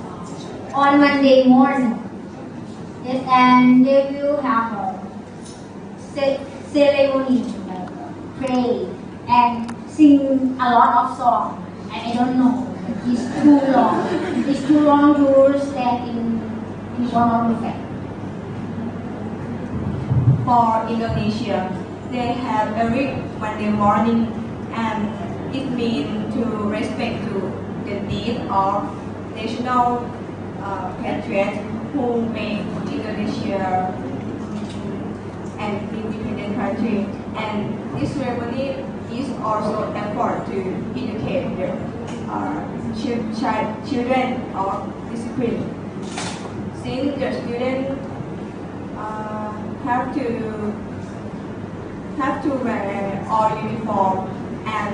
on Monday morning, yes, and they will have a ceremony, pray and sing a lot of songs. I don't know. It's too long. It's too long to stand in front of the fact. For Indonesia, they have every Monday morning, and it means to respect to the deed of national patriots who made Indonesia an independent country. And this ceremony is also effort to educate the children of discipline. Since the students have to wear all uniform and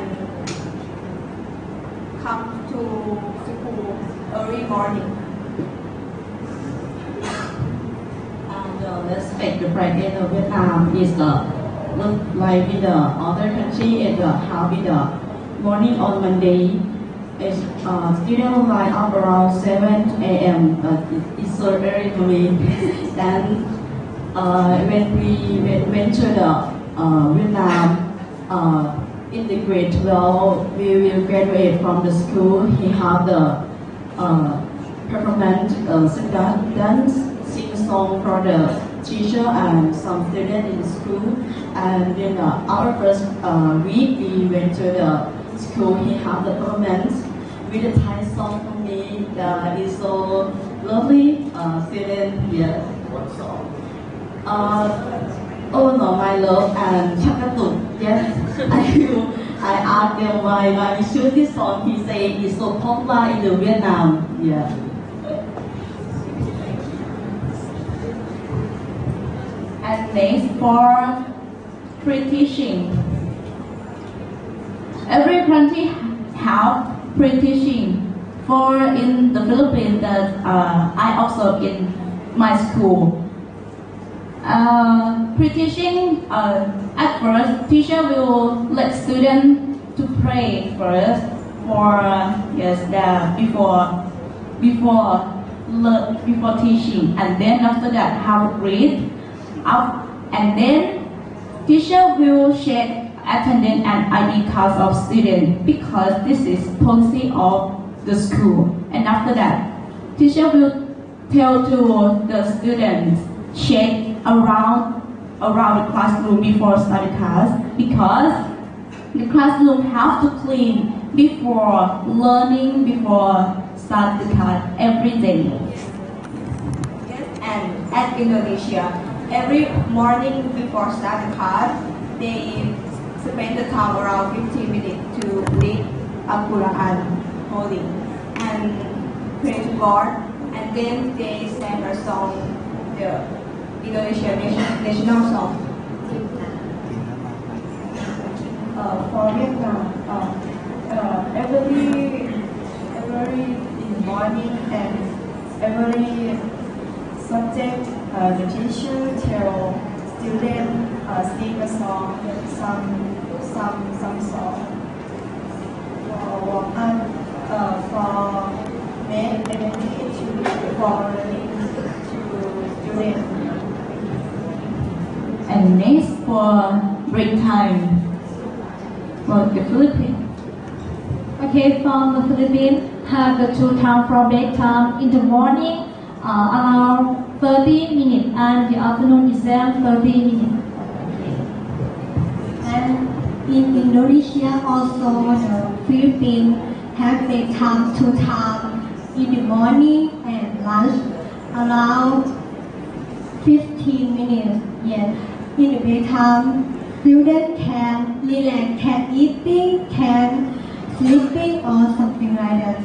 come to school early morning. Respect the practice of Vietnam is look like in the other country and how in the morning on Monday. It's student line up around 7 a.m. But it's so early for me. Then when we went to the Vietnam in the grade 12, we will graduate from the school. He had the performance dance, sing song for the teacher and some students in the school. And then our first week, we went to the school. He had the performance with the Thai song for me. It's so lovely. Student, yeah. What song? Oh no, my love and Chakatut. Yes, I asked them why we choose this song. He said it's so popular in the Vietnam. Yeah. And next for pre-teaching. Every country have pre-teaching. For in the Philippines that I observed in my school. Pre-teaching, at first, teacher will let students to pray first for before teaching, and then after that have a read up, and then teacher will check attendance and ID cards of students because this is policy of the school, and after that, teacher will tell to the students check around the classroom before study class because the classroom have to clean before learning, before start the class every day. Yes, and at Indonesia, every morning before start the class, they spend the time around 15 minutes to read Al-Quran holy and pray to God, and then they sing a song, the Indonesian national song. For Vietnam, every in morning and every subject, the teacher tell student sing a song, some song. For make benefit for student. And next for break time for the Philippines. Okay, from the Philippines, have the 2 time for break time in the morning, around 30 minutes, and the afternoon is 30 minutes. And in Indonesia also, the Philippines have break time 2 times in the morning and lunch, around 15 minutes. Yes. In the daytime, students can relax, can eating, can sleeping, or something like that.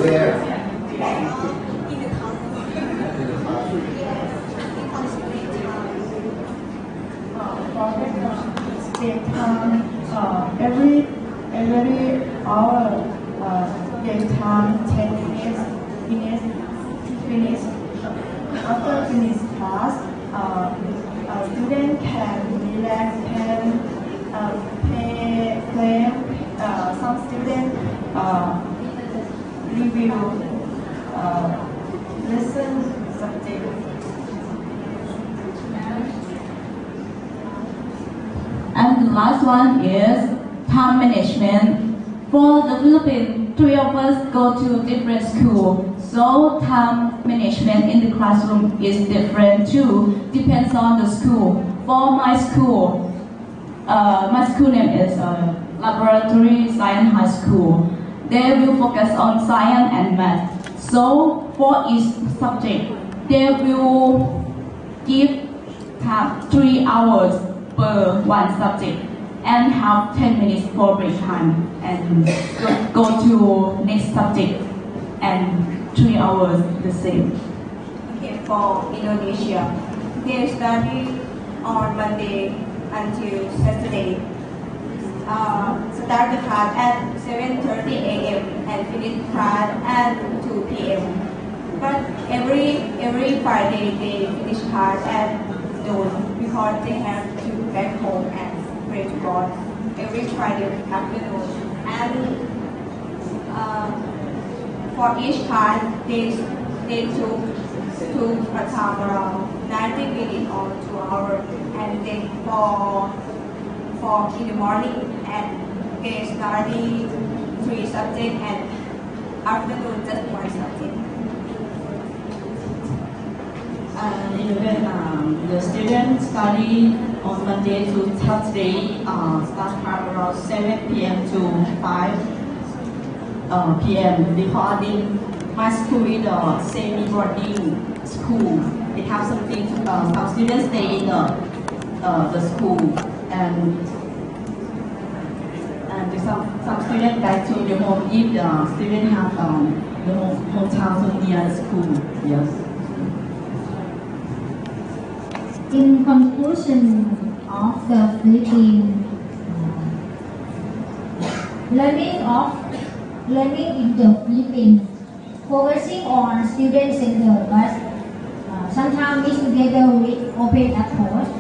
Where? Daytime, every hour, daytime 10 minutes, finish. After finish class, student can relax, can play. Some students review lesson subject. And the last one is time management. For the Philippines, 3 of us go to different schools, so time management in the classroom is different too, depends on the school. For my school name is Laboratory Science High School. They will focus on science and math. So for each subject, they will give time 3 hours per one subject and have 10 minutes for break time and go to next subject and 3 hours the same. Okay, for Indonesia, they study on Monday until Saturday. Start the class at 7:30 a.m. and finish class at 2 p.m. But every Friday they finish class at noon because they have to go back home and pray to God every Friday afternoon. And for each class they need to perform around 90 minutes or 2 hours, and then for in the morning and they study 3 subjects and afternoon just 1 subject. In Vietnam, the students study on Monday to Thursday, start from around 7 p.m. to 5 p.m. because in my school is a semi-boarding school. They have something. Some students stay in the school, and some students back to the home if the student have the hometown so near the school. Yes. In conclusion of the Philippines, learning in the Philippines focusing on student center, but sometimes mixed together with open approach.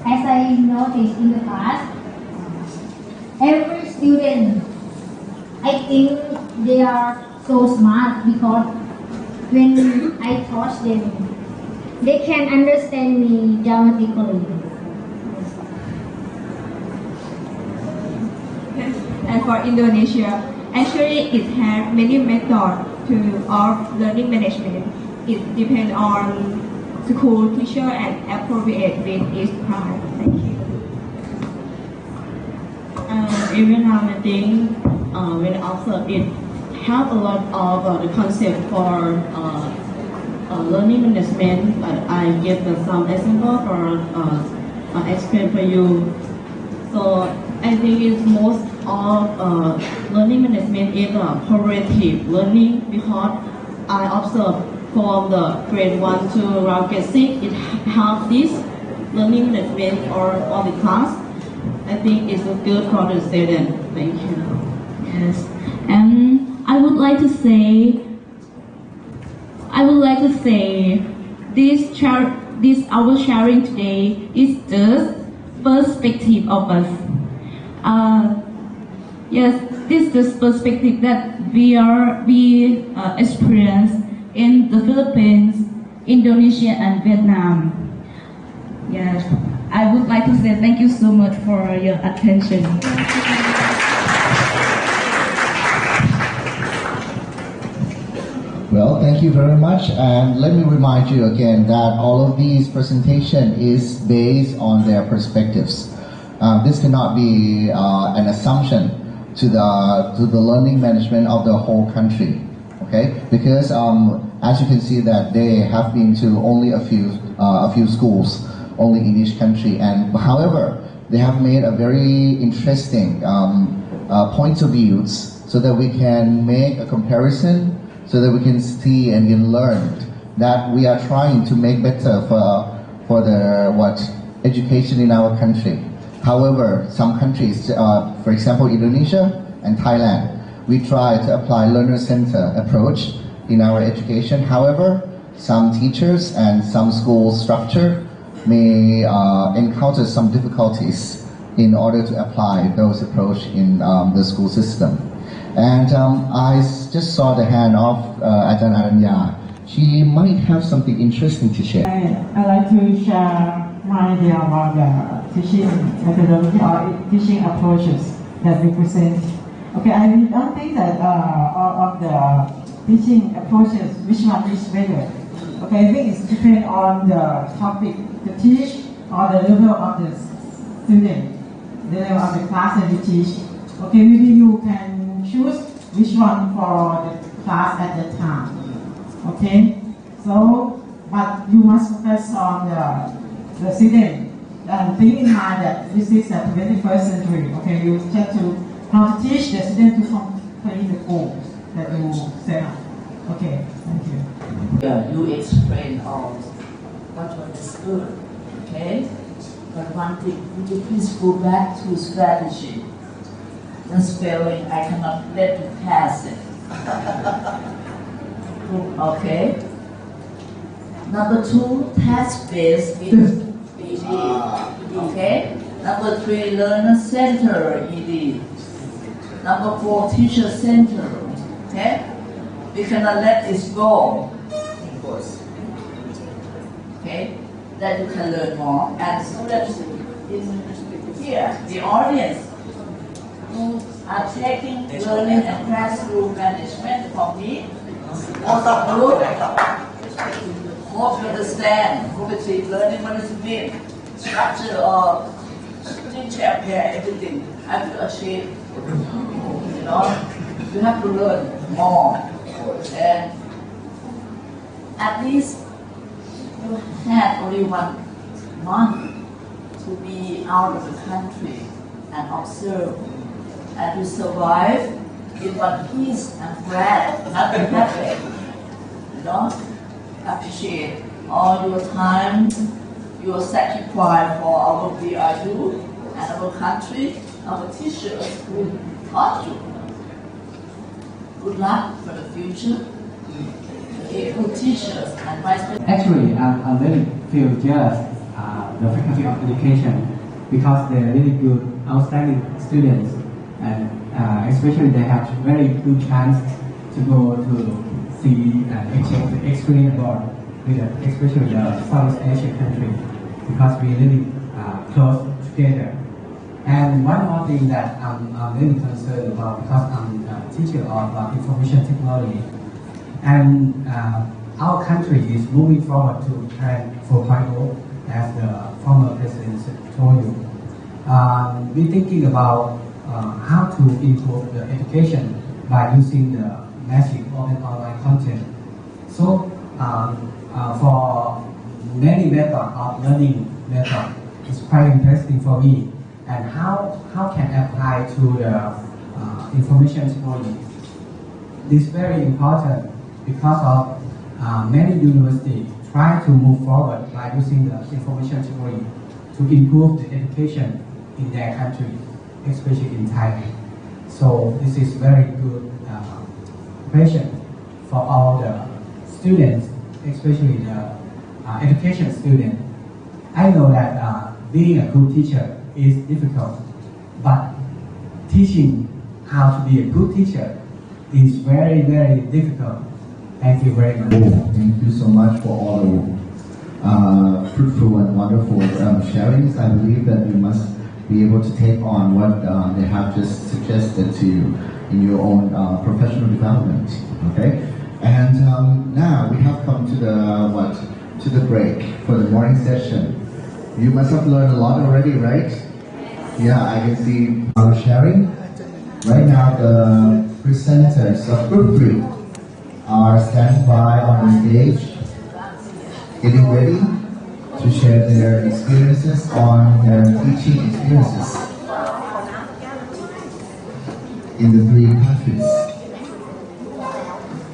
As I noticed in the past, every student, I think they are so smart because when I taught them, they can understand me dramatically. And for Indonesia, actually it has many methods of learning management. It depends on school teacher and appropriate with each part. Thank you. Even now, I think when I observe it, have a lot of the concept for learning management. I give some example for explain for you. So I think it's most of learning management is cooperative learning because I observe from the grade 1 to around grade 6, it have this learning management or on the class. I think it's good for the student. Thank you. Yes, and I would like to say this our sharing today is just perspective of us. Yes, this is the perspective that we experience in the Philippines, Indonesia, and Vietnam. Yes, I would like to say thank you so much for your attention. Well, thank you very much, and let me remind you again that all of these presentation is based on their perspectives. This cannot be an assumption to the learning management of the whole country, okay? Because as you can see that they have been to only a few schools, only in each country, and however they have made a very interesting points of views so that we can make a comparison, so that we can see and can learn that we are trying to make better for the education in our country. However, some countries, for example, Indonesia and Thailand, we try to apply learner center approach in our education. However, some teachers and some school structure may encounter some difficulties in order to apply those approach in the school system. And I just saw the hand of Ajahn Aranya. She might have something interesting to share. I like to share my idea about the teaching methodology or teaching approaches that we present. Okay, I don't think that all of the teaching approaches, which one is better. Okay, I think it depends on the topic to teach or the level of the student, the level of the class that you teach. Okay, maybe you can choose which one for the class at that time. Okay, so but you must focus on the student and think in mind that this is the 21st century. Okay, you try to how to teach the student to complete the goals that you set up. Okay, thank you. Yeah, you explain all what was good. Okay, but one thing, would you please go back to strategy? The spelling, I cannot let you pass it. Okay. Number 2, task-based ED. Okay. Number 3, learner center ED. Number 4, teacher center. Okay? We cannot let this go. Of course. Okay? That you can learn more. And students in here, the audience, who are taking learning and classroom management from me, most of you hope you understand cooperative learning management, structure of teacher appear everything have to achieve. You know, you have to learn more. And at least you had only 1 month to be out of the country and observe and to survive in one peace and glad, nothing happened. You know, appreciate all your time, your sacrifice for our BRU and our country, our teachers who taught you. Good luck for the future. Good teachers and vice president. Actually, I really feel jealous the faculty of education because they're really good, outstanding students, and especially they have very good chance to go to see and experience abroad with especially the Southeast Asian country because we really close together. And one more thing that I'm really concerned about because I'm a teacher of information technology, and our country is moving forward to Trend 4.0 as the former president told you. We're thinking about how to improve the education by using the massive open online content. So for many methods of learning method, it's quite interesting for me. And how can apply to the information technology? This is very important because of many universities try to move forward by using the information technology to improve the education in their country, especially in Thailand. So this is very good question for all the students, especially the education students. I know that being a good teacher is difficult, but teaching how to be a good teacher is very, very difficult. Thank you very much. Thank you so much for all the fruitful and wonderful sharings. I believe that you must be able to take on what they have just suggested to you in your own professional development. Okay, and now we have come to the break for the morning session. You must have learned a lot already, right? Yeah, I can see our sharing. Right now, the presenters of Group 3 are standing by on the stage, getting ready to share their experiences on their teaching experiences in the 3 countries.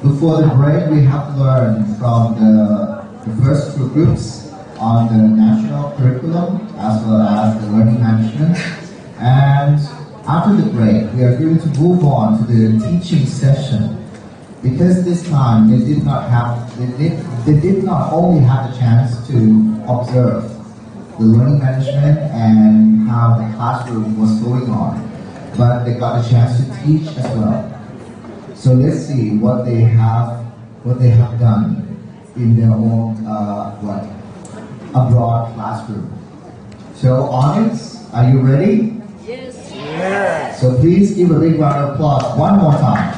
Before the break, we have learned from the first 2 groups on the national curriculum as well as the learning management. And after the break, we are going to move on to the teaching session, because this time they did not only have the chance to observe the learning management and how the classroom was going on, but they got a chance to teach as well. So let's see what they have done in their own abroad classroom. So audience, are you ready? Yes. Yeah. So please give a big round of applause one more time.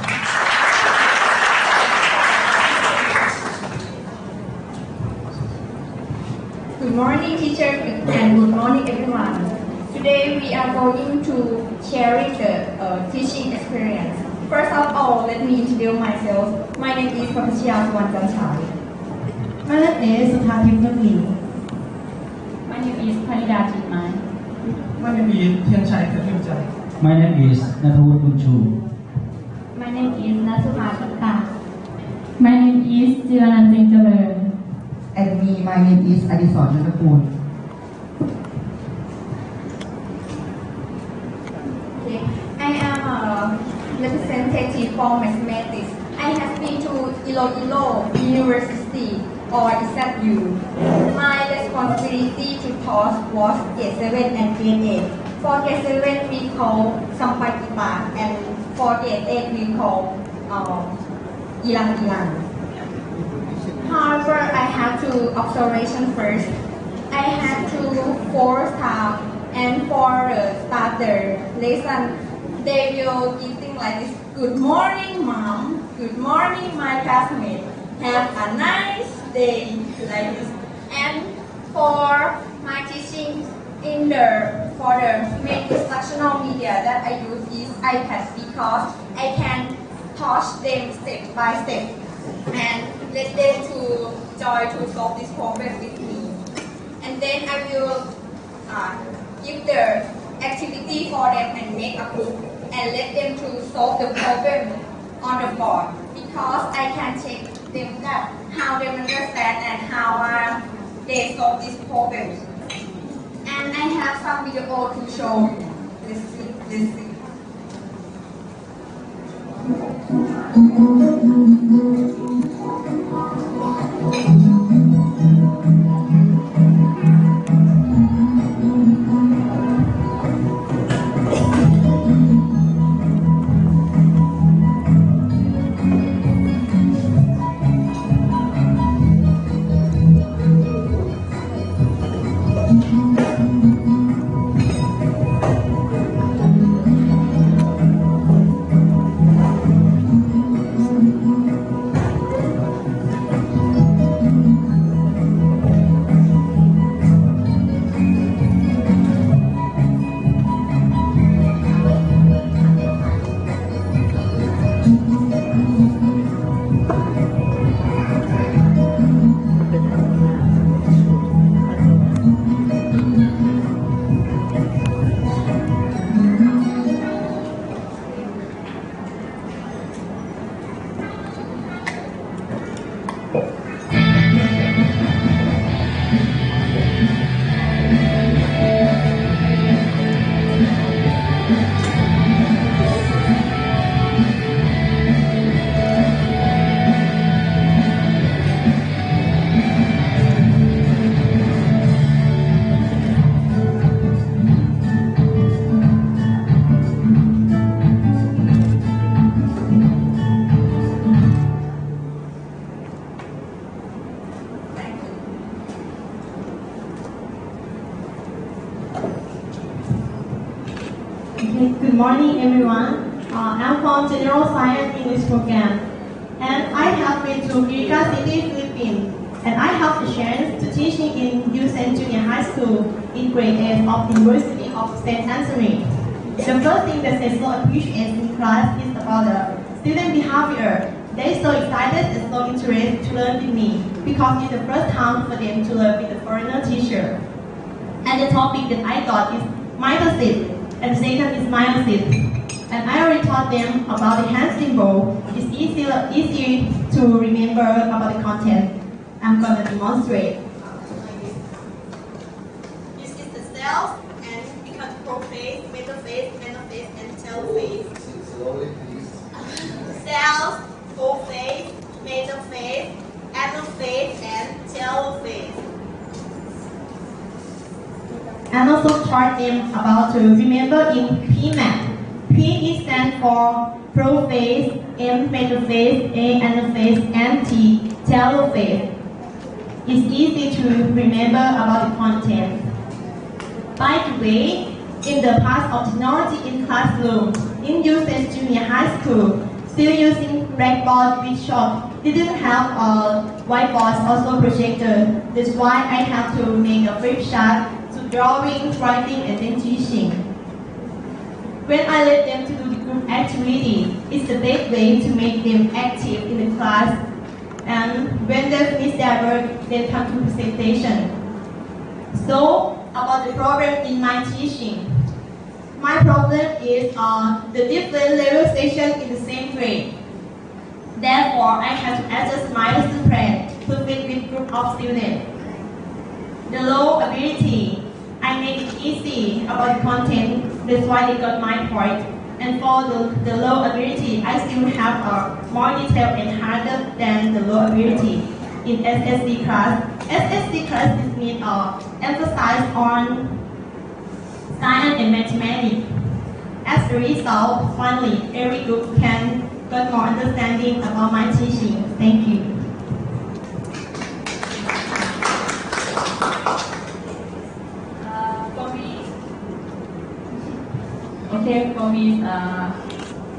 Good morning, teacher, and good morning, everyone. Today we are going to sharing the teaching experience. First of all, let me introduce myself. My name is Patricia Suwanjanchai. My name is Suthatim Nutli. My name is Panida Jitmai. My name is Tianchai Katimchai. My name is Natawut Bunchu. My name is Natsuha Katta. My name is Jivanan Jingjaler. And me, my name is Adison Janapur. Okay. I am a representative for mathematics. I have been to Iloilo University or ESU. My responsibility to taught was grade 7 and grade 8. For grade 7 we call Sampaikipa and for grade 8 we call Ilang. However, I have to observation first. I have to force time and for the starter lesson they will give things like this. Good morning, mom. Good morning, my classmate. Have a nice day, like this. And for my teaching for the main instructional media that I use is iPad because I can touch them step by step and let them to join to solve this problem with me. And then I will give the activity for them and make a group and let them to solve the problem on the board because I can check them that how they understand and how they solve these problems. And I have some video to show. Let's see. Good morning, everyone. I'm from General Science English program, and I have been to Eureka City, Philippines, and I have the chance to teaching in USEN Junior High School in grade 8 of the University of St. Anthony. The first thing that they so appreciate in class is about the student behavior. They're so excited and so interested to learn with me because it's the first time for them to learn with a foreigner teacher. And the topic that I got is mitosis, and the second is meiosis. And I already taught them about the hand symbol. It's easy to remember about the content. I'm going to demonstrate. This is the cells, and we can prophase, metaphase, anaphase, and telophase. Slowly, please. Cells, prophase, metaphase, anaphase, and telophase. And also taught them about to remember in PMAT. P stands for prophase, M metaphase, A anaphase, and T telophase. It's easy to remember about the content. By the way, in the past of technology in classroom, in USEN Junior High School, still using blackboard with chalk, didn't have a whiteboard, also projector. That's why I have to make a flip chart to drawing, writing, and then teaching. When I let them to do the group activity, it's the best way to make them active in the class. And when they finish their work, they come to presentation. So, about the problem in my teaching. My problem is the different level station in the same grade. Therefore, I have to adjust my lesson plan to fit with group of students. The low ability, I make it easy about the content, that's why they got my point. And for the low ability, I still have more detail and harder than the low ability in SSC class. SSC class is mean emphasize on science and mathematics. As a result, finally, every group can get more understanding about my teaching. Thank you. For me,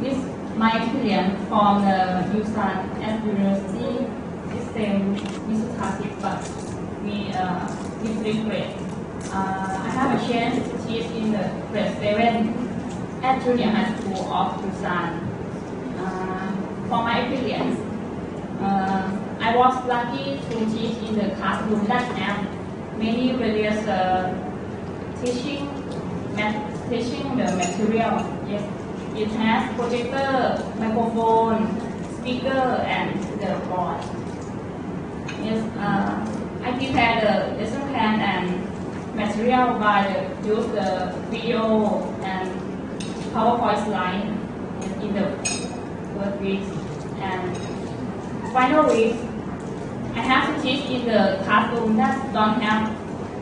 this my experience from the USAN at university is same dissertative, but with regret. I have a chance to teach in the grade 7 at junior high school of USAN. For my experience, I was lucky to teach in the classroom that have many various teaching the material. Yes, it has projector, microphone, speaker, and the board. Yes, I prepare the lesson plan and material by use the video and PowerPoint slide in the first week. And final week, I have to teach in the classroom that don't have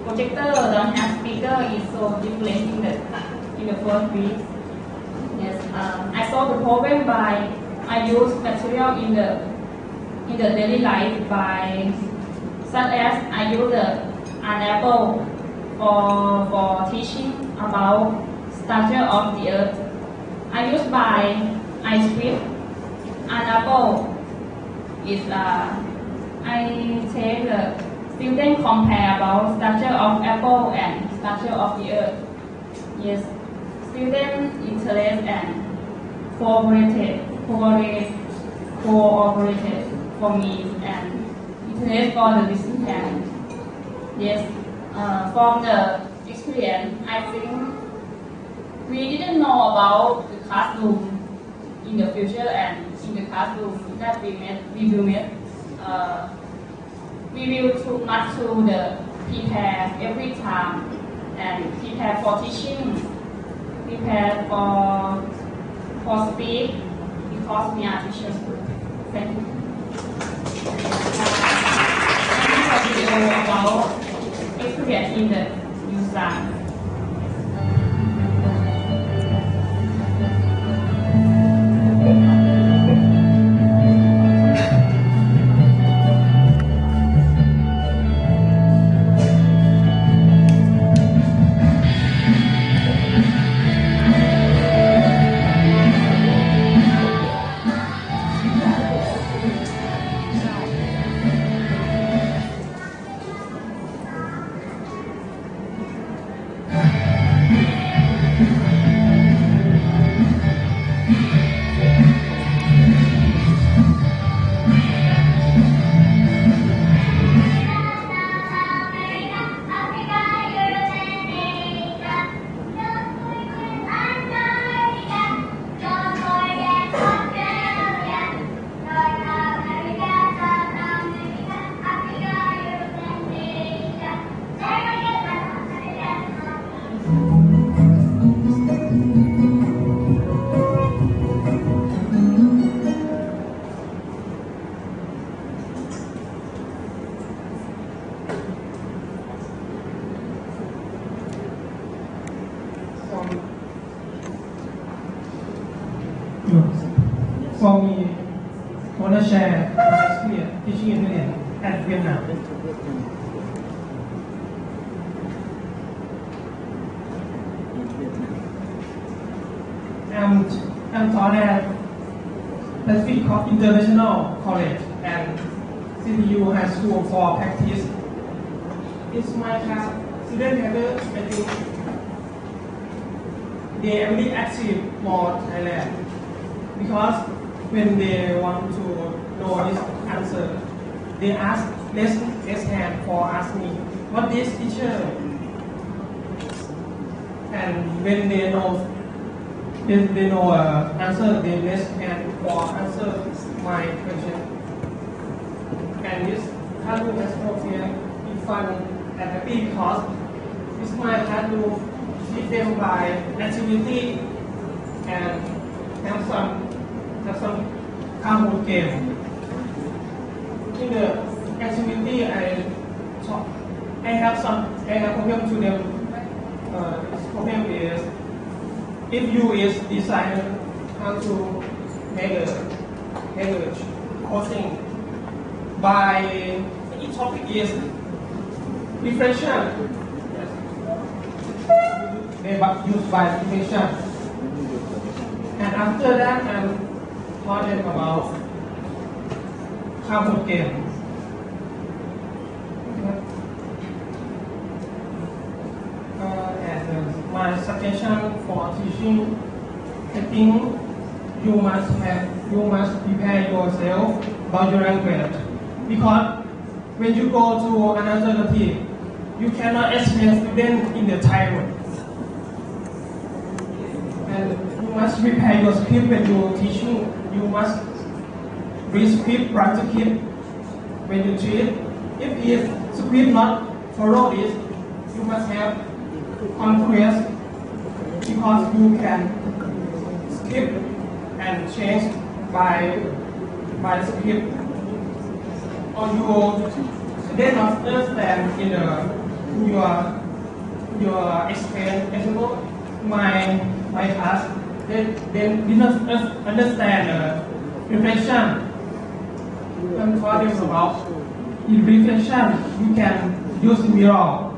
projector, don't have speaker. It's so different in the first week. Yes, I solve the problem by I use material in the daily life by such as I use an apple for teaching about structure of the earth. I use by I script an apple is I take the student compare about structure of apple and structure of the earth. Yes, student interest and cooperated for me and interest for the lesson plan. Yes, from the experience, I think we didn't know about the classroom in the future and in the classroom that we will meet. We will too much to the prepare every time and prepare for teaching, prepare for speak because we are teachers. Thank you. Video about experience in the USAN. For me, I want to share my experience teaching Italian at Vietnam. I'm taught at Pacific International College and CTU High School for practice. It's my class. Students have, I think, they are really active for Thailand because when they want to know this answer, they ask, raise hand for asking, what is teacher? And when they know answer, they raise hand for answer my question. And this classroom atmosphere is fun and happy because it's my classroom teach them by activity and have some cardboard game. In the activity, I have problem to them its problem is if you is designer how to make a language coding by each topic is differentiation. They use by differentiation. And after that, I taught them about carbon game. And my suggestion for teaching, I think you must prepare yourself about your language, because when you go to another country, you cannot explain students in the Thai way. And you must prepare your script when you teaching. You must read script, write script when you teach. If script not follow this, you must have conquest, because you can skip and change by script. Or you then not understand in your example. My class they did not understand reflection. I'm talking about in reflection you can use mirror.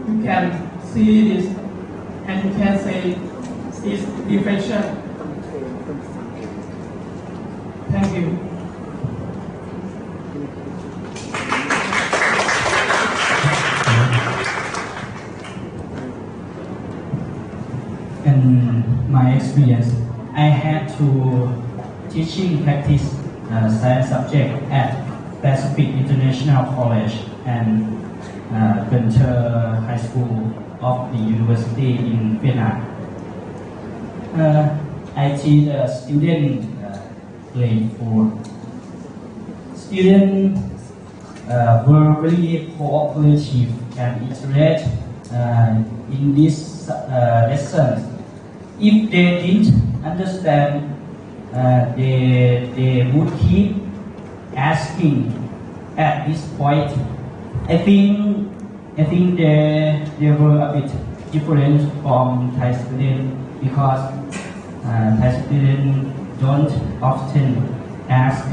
You can see this and you can say is reflection. Thank you. In my experience, I had to teaching practice science subject at Pacific International College and Gunter High School of the University in Vietnam. I teach a student grade 4. Students were really cooperative and interested in this lesson. If they didn't understand, they would keep asking at this point. I think they were a bit different from Thai students, because Thai students don't often ask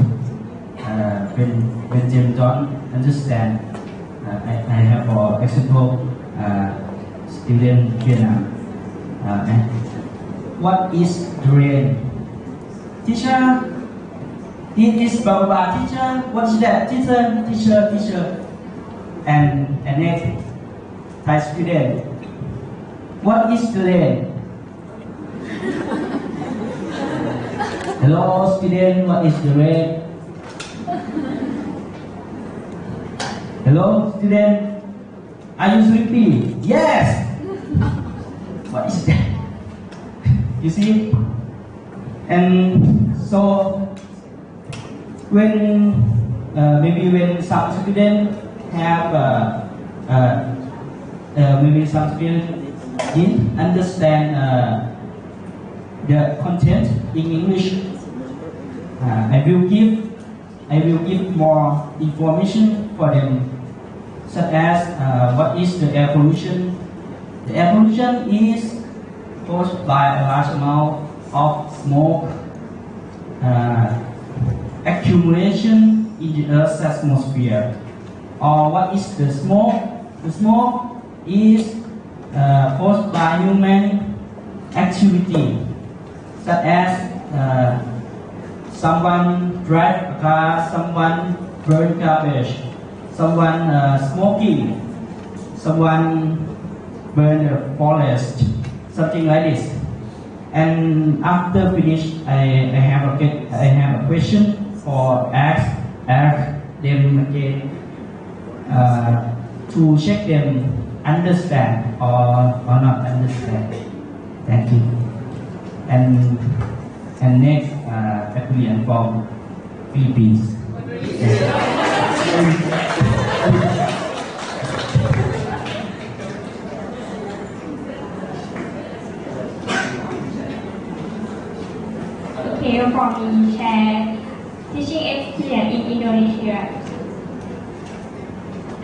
when they don't understand. I have an example student Vietnam. What is drain? Teacher, it is blah blah blah. Teacher, what is that? Teacher. And next Thai student, what is drain? Hello student, what is drain? Hello student, are you sleepy? Yes. What is that? You see? And so when maybe when some students have maybe some students didn't understand the content in English, I will give more information for them, such as what is the air pollution. The air pollution is caused by a large amount of smoke accumulation in the Earth's atmosphere. Or what is the smoke? The smoke is caused by human activity, such as someone drive a car, someone burn garbage, someone smoking, someone burn the forest, something like this. And after finish, I have a question for ask them again to check them understand or not understand. Thank you. And next, Aquilian from Philippines. Okay, for me, share teaching experience in Indonesia.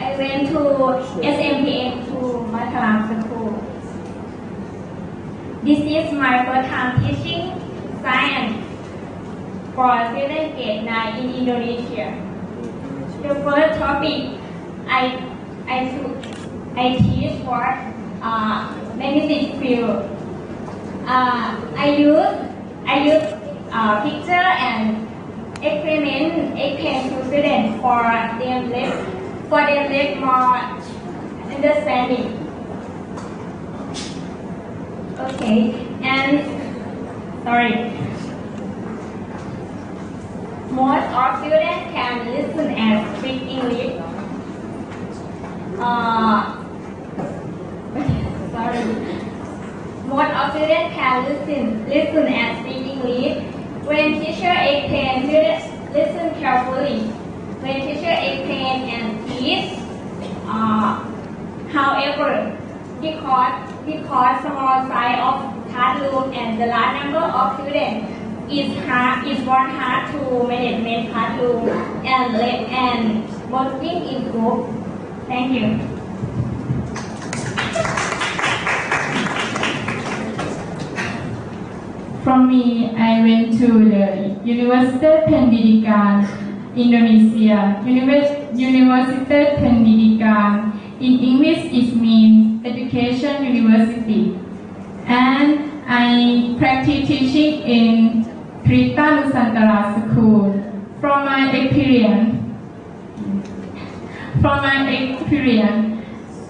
I went to SMPM to Mataram school. This is my first time teaching science for student grade 9 in Indonesia. The first topic I teach for magnetic field. I use picture and experiment explain to students for them more understanding. Okay, and sorry. Most of students can listen and speak English. Sorry. Most of students can listen and speak English. When teacher explain, students listen carefully. When teacher explain and teach, however, because small size of classroom and the large number of students, it's hard to manage classroom and working in group. Thank you. From me, I went to the University Pendidikan, Indonesia. University Pendidikan in English it means education university, and I practice teaching in Krita Nusantara School. From my experience,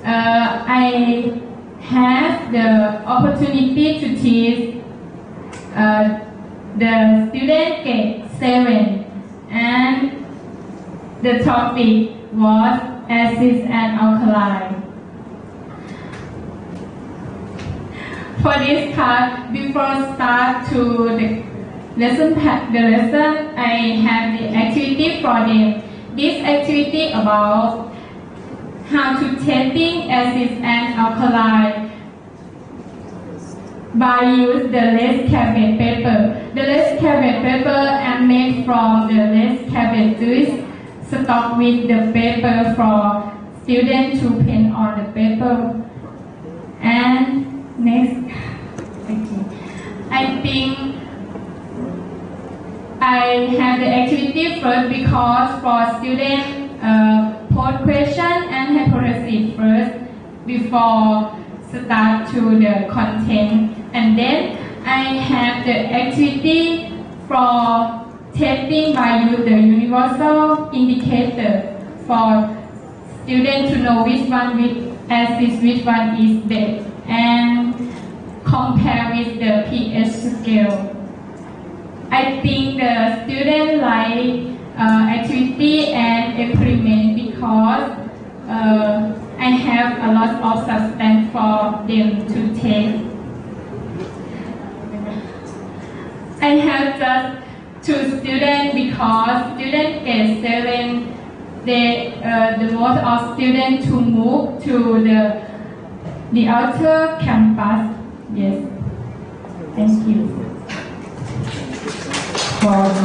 I have the opportunity to teach the student grade 7, and the topic was acid and alkali. For this class, before start to the lesson, I have the activity for them. This activity about how to testing acid and alkali by use the less cabbage paper. The less cabbage paper are made from the less cabbage juice stock with the paper for students to paint on the paper. And next, I think I have the activity first because for students pose question and hypothesis first before start to the content, and then I have the activity for testing by use the universal indicator for students to know which one with acid, which one is base, and compare with the pH scale. I think the students like activity and experiment because I have a lot of substance for them to take. I have just 2 students because students grade 7, the most of students to move to the outer campus. Yes. Thank you. For me,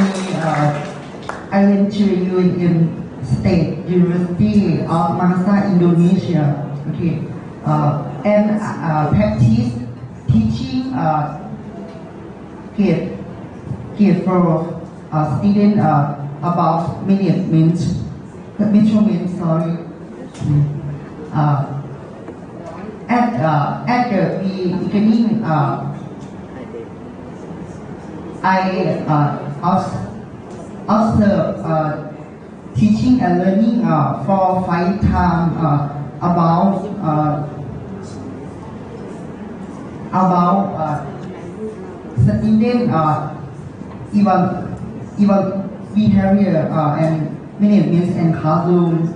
I went to UIN State University of Makassar, Indonesia. Okay, and practice teaching grade 4 student about measurement. Sorry. At the beginning, I observe teaching and learning for 5 times about student even behavior and management and classroom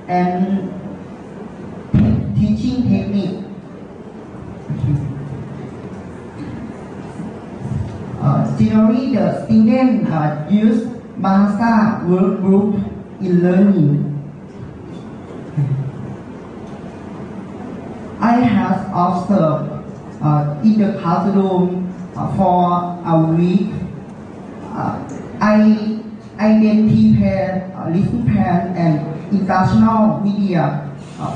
and teaching technique. Generally, the students use Bahasa work group in learning. I have observed in the classroom for a week. I then prepare lesson plan and international media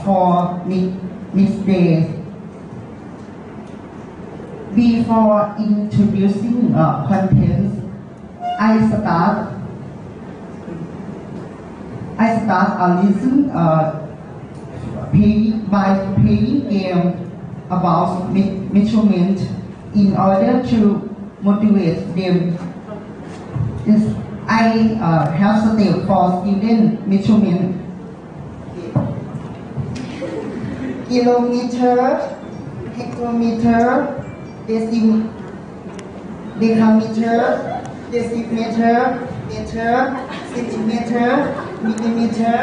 for next day. Before introducing contents, I start a lesson by playing game about measurement in order to motivate them. Yes, I have step for student measurement. Kilometer, hectometer, decimeter, decimeter, meter, centimeter, millimeter.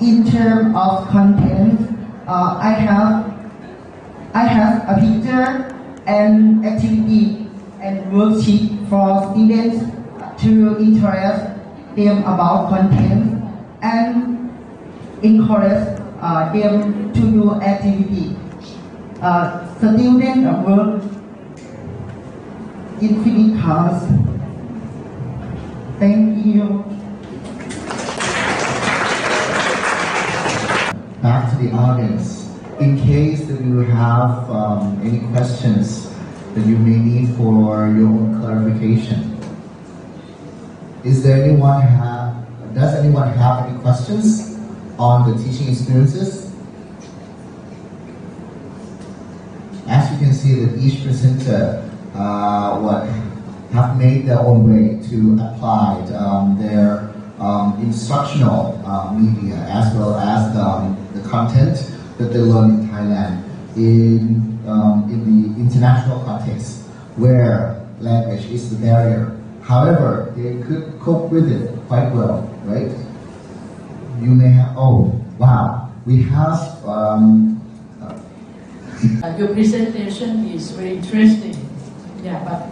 In terms of content, I have a picture and activity and worksheet for students to interest them about content and encourage them to do activity. Students work in finished class. Thank you. Back to the audience. In case that you have any questions that you may need for your own clarification, does anyone have any questions on the teaching experiences? As you can see that each presenter have made their own way to apply their instructional media as well as the content that they learn in Thailand in the international context where language is the barrier. However, they could cope with it quite well, right? You may have, oh, wow, we have... Your presentation is very interesting. Yeah, but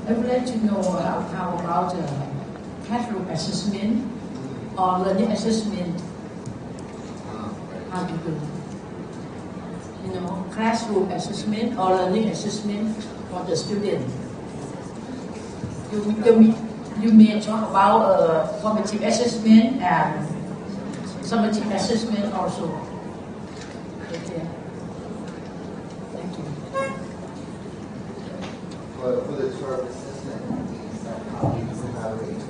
I would like to know how about classroom assessment or learning assessment. How do you do? You know, classroom assessment or learning assessment for the student. You may talk about formative assessment and summative assessment also. Okay. Thank you. For the term assessment, how do you evaluate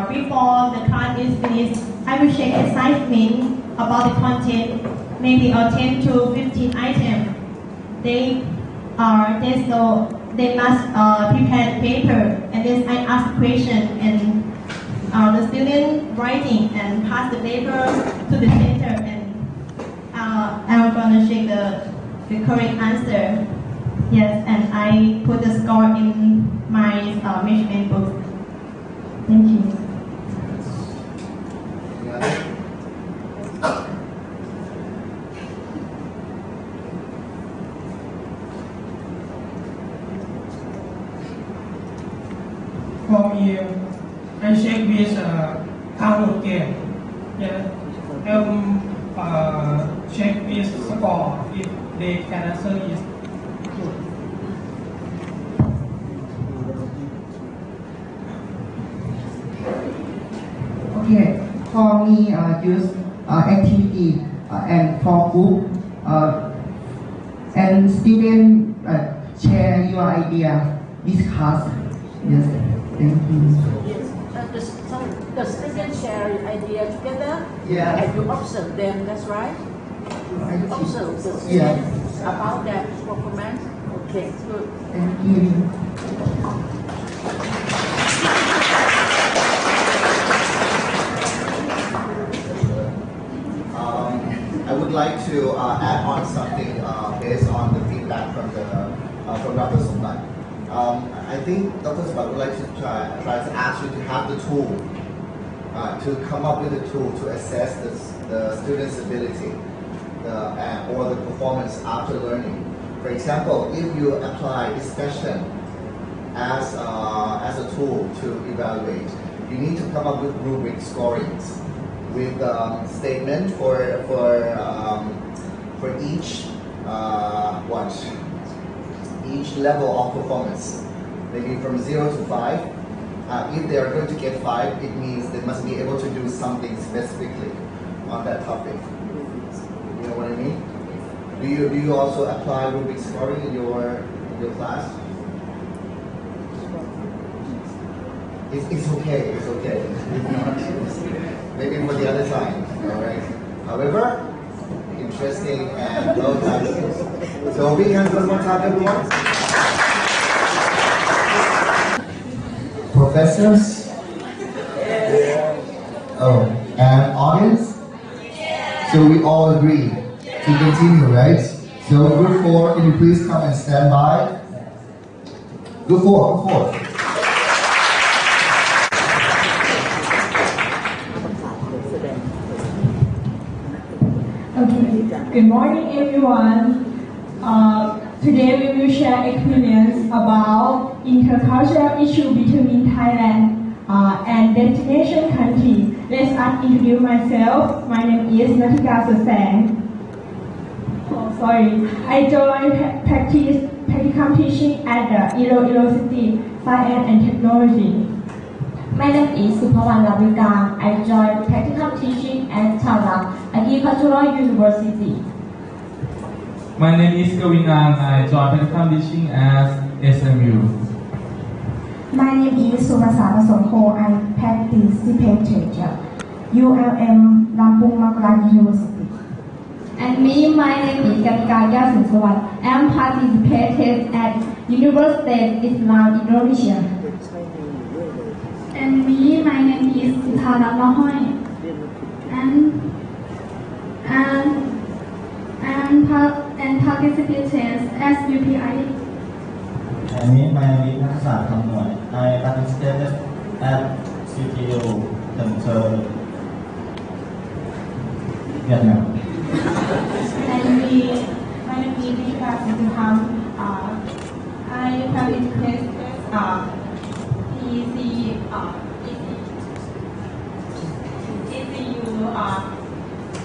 before the class is finished, I will check assignment about the content, maybe 10 to 15 items. They must prepare the paper, and then I ask question, and the student writing and pass the paper to the center, and I'm gonna check the correct answer. Yes, and I put the score in my measurement book. Thank you. For me, I check with how game. Yeah, check with score if they can answer it. Okay, for me, use activity and for group and student share your idea, discuss. Yes, thank you. Yes, the students share idea together. Yeah. And you observe them. That's right. You observe the students about their performance. Okay, good. Thank you. I would like to add on something based on the feedback from Dr. Sumbat. I think Dr. Sumbat would like to try to ask you to have the tool, to come up with a tool to assess the student's ability or the performance after learning. For example, if you apply discussion as a tool to evaluate, you need to come up with rubric scorings with statement for each each level of performance, maybe from 0 to 5, if they are going to get 5, it means they must be able to do something specifically on that topic. You know what I mean? Do you also apply rubric scoring in your class? It's okay. It's okay. Maybe for the other time. All right. However, interesting and well done. So big hands one more time, everyone. Professors? Oh, and audience? So we all agree to continue, right? So group 4, can you please come and stand by? Group 4. Okay. Good morning, everyone. Today we will share experience about intercultural issue between Thailand and destination country. Let's introduce myself. My name is Natika. I joined practicum teaching at the University Science and Technology. My name is Supawan Labika. I joined practicum teaching at Tara Agricultural University. My name is Gawinan. I joined practicum teaching at SMU. My name is Presonko. I participated at ULM Lampung Makran University. And me, my name is Katika Susawan. I am participated at University Islam Indonesia. And me, my name is Sitara Mahoy. And participated as UPI. And me, my name is Nakasa Kamnoy. I participated at CTO Center Vietnam. And me, my name is Rika Siddham. I participated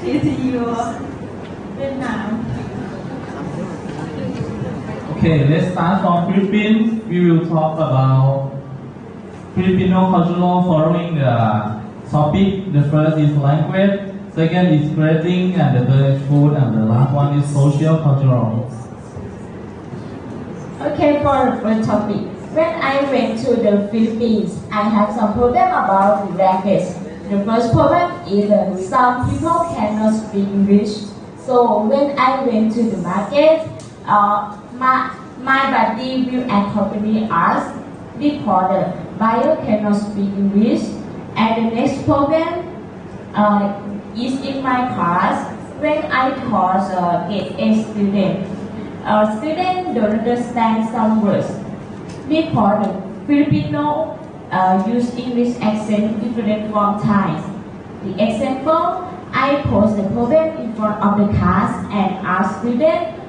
ECU Vietnam. Okay, let's start from Philippines. We will talk about Filipino cultural following the topic. The first is language, second is clothing, and the third is food, and the last one is social cultural. Okay, for the first topic. When I went to the Philippines, I had some problem about the language. The first problem is that some people cannot speak English. So when I went to the market, my body will accompany us because the buyer cannot speak English. And the next problem is in my class when I taught grade 8 students. Students don't understand some words because the Filipino use English accent different from Thai. The example, I pose the problem in front of the class and ask students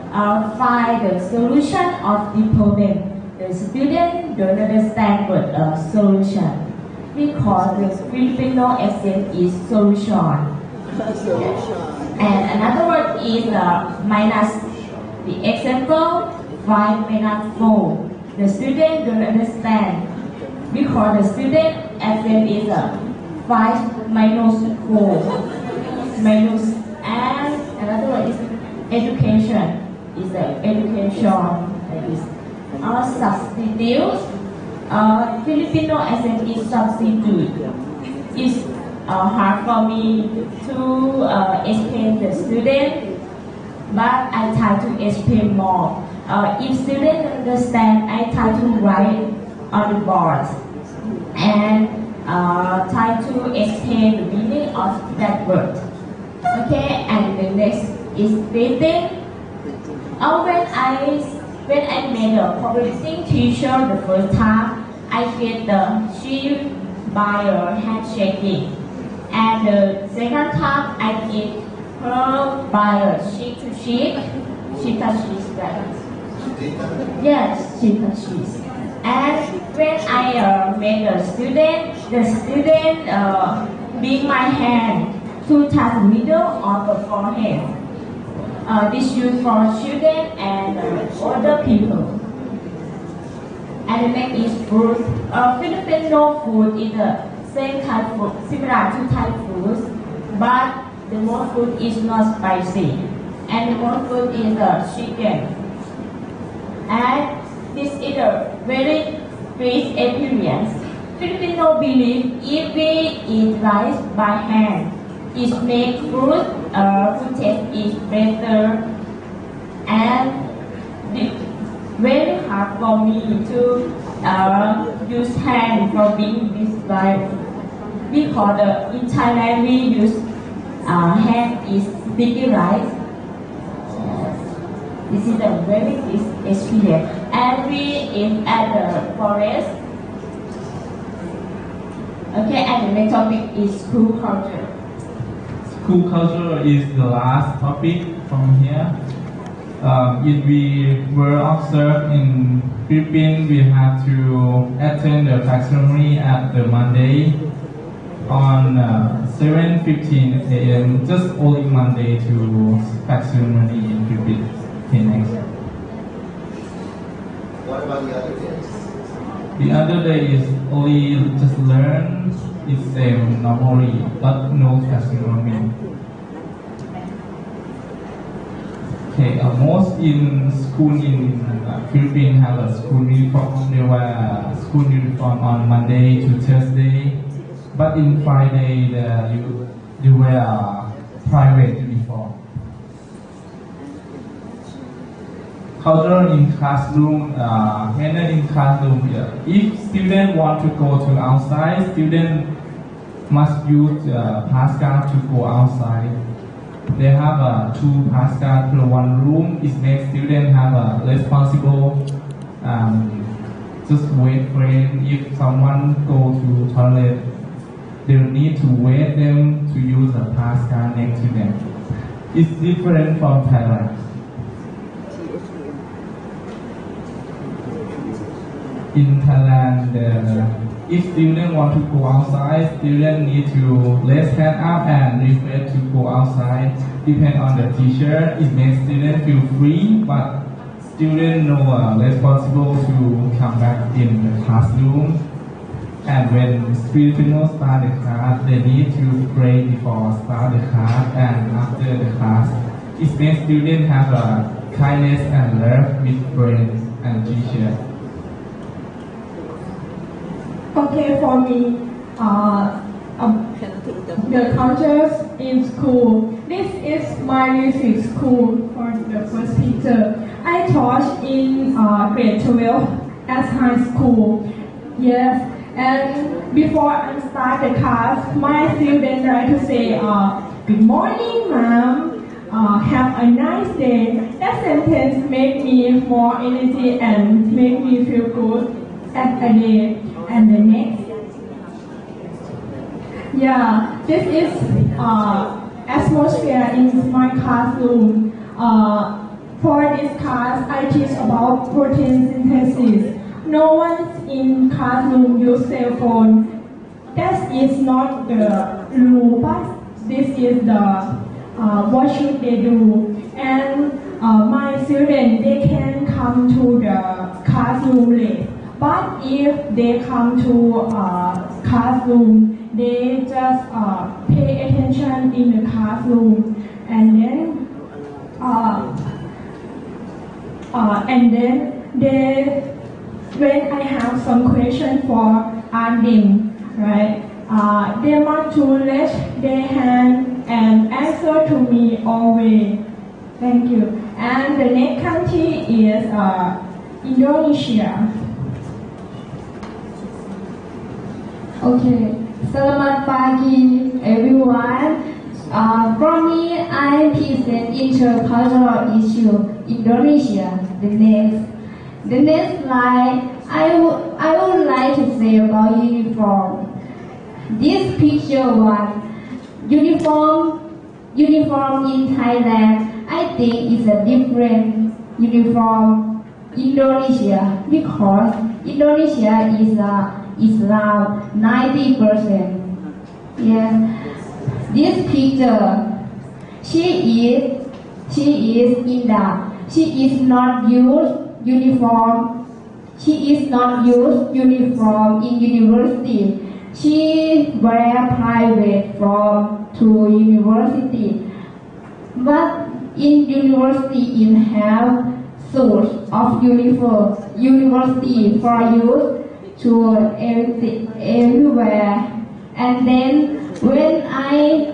find the solution of the problem. The students don't understand what solution because the Filipino accent is solution. And another word is minus. The example 5 minus 4. The student don't understand because the student accent is 5 minus 4 minus, and another one is education. Is the education is substitute. Filipino accent is substitute. It's hard for me to explain the student, but I try to explain more. If students understand, I try to write on the board and try to explain the meaning of that word. Okay, and the next is reading. When I made a publishing teacher the first time, I get the she by her handshaking, and the second time I get her by a sheet to sheet. She touches that. Yes, she touches. And when I made a student, the student bring my hand to touch the middle of the forehead. This used for children and older people. and make it food. Filipino food is the same kind of food, similar to Thai food, but the more food is not spicy, and the more food is the chicken. And this is a very rich experience. Filipino believe if we eat rice by hand, it makes food taste is better, and it's very hard for me to use hand for being this rice. Because in Thailand we use hand is sticky rice. This is a very big experience. And we eat at the forest. Okay, and the next topic is school culture. School culture is the last topic from here. If we were observed in Philippines, we have to attend the flag ceremony at the Monday on 7:15 a.m. Just only Monday to flag ceremony in Philippines. Okay, next. What about the other days? The other day is only just learn. It's same normally, but no flag ceremony. Okay, most in school in Philippines have a school uniform. They wear school uniform on Monday to Thursday, but in Friday you wear a private uniform. Culture in classroom, manner in classroom. If students want to go to outside, students must use pass card to go outside. They have 2 pass cards per one room. It makes students have a responsible. Just wait for them. If someone go to toilet, they need to wait them to use a pass card next to them. It's different from Thailand. In Thailand, if students want to go outside, students need to raise hand up and request to go outside. Depend on the teacher. It makes students feel free, but students know responsible to come back in the classroom. And when Filipinos start the class, they need to pray before start the class and after the class. It makes students have a kindness and love with friends and teachers. Okay, for me, the cultures in school. This is my music school for the first picture. I taught in grade 12 as high school. Yes, and before I start the class, my students try to say, "Good morning, ma'am. Have a nice day." That sentence made me more energy and make me feel good at a day. And the next, this is atmosphere in my classroom. For this class, I teach about protein synthesis. No one in classroom use cell phone. That is not the rule, but this is the what should they do. And my students, they can come to the classroom late. But if they come to classroom, they just pay attention in the classroom, and then they, when I have some question for them, right? They must to raise their hand and answer to me always. Thank you. And the next country is Indonesia. Okay, selamat pagi everyone. For me, I present intercultural issue Indonesia. The next slide, I would like to say about uniform. This picture one, uniform in Thailand, I think is a different uniform Indonesia because Indonesia is Islam 90%. Yes. This picture, she is in the, she is not use uniform She is not used uniform in university. She wear private from to university. But in university in have suit of uniform university for use to everywhere. And then when I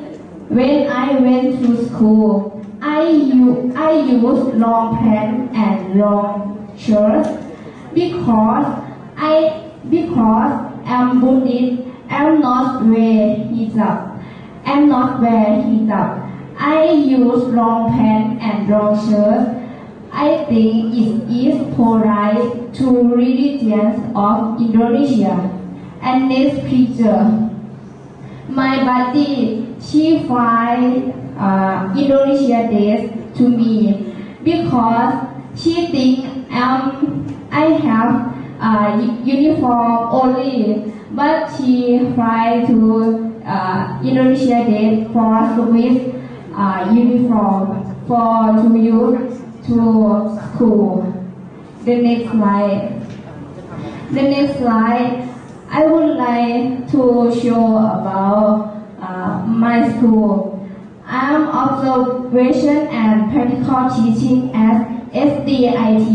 went to school, I used long pants and long shirts because I'm Buddhist. I'm not wear hijab. I use long pants and long shirts. I think it is polite to religions of Indonesia. And next picture. My buddy, she fly Indonesia days to me because she think I have uniform only, but she fly to Indonesia days for Swiss uniform for to use to school. The next slide. I would like to show about my school. I'm observation and practical teaching at SDIT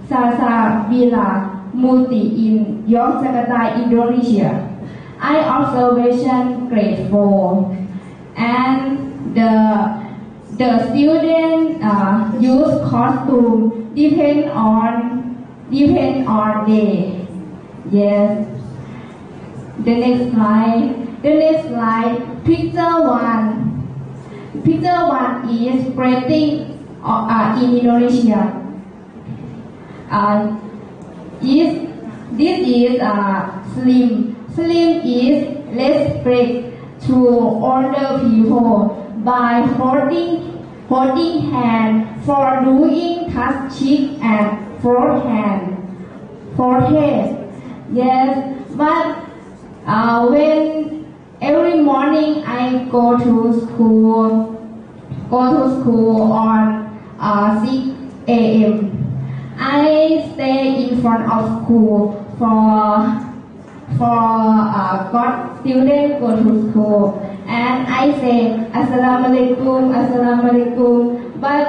Sasa Bila Multi in Yogyakarta, Indonesia. I observation grade 4, and the student use costume depend on day. Yes. The next slide. Picture one is spreading in Indonesia. This is slim. Slim is less spread to older people by holding hand for doing touch cheek and forehead. Yes, but when every morning I go to school on 6 a.m. I stay in front of school for God students go to school, and I say Assalamualaikum. But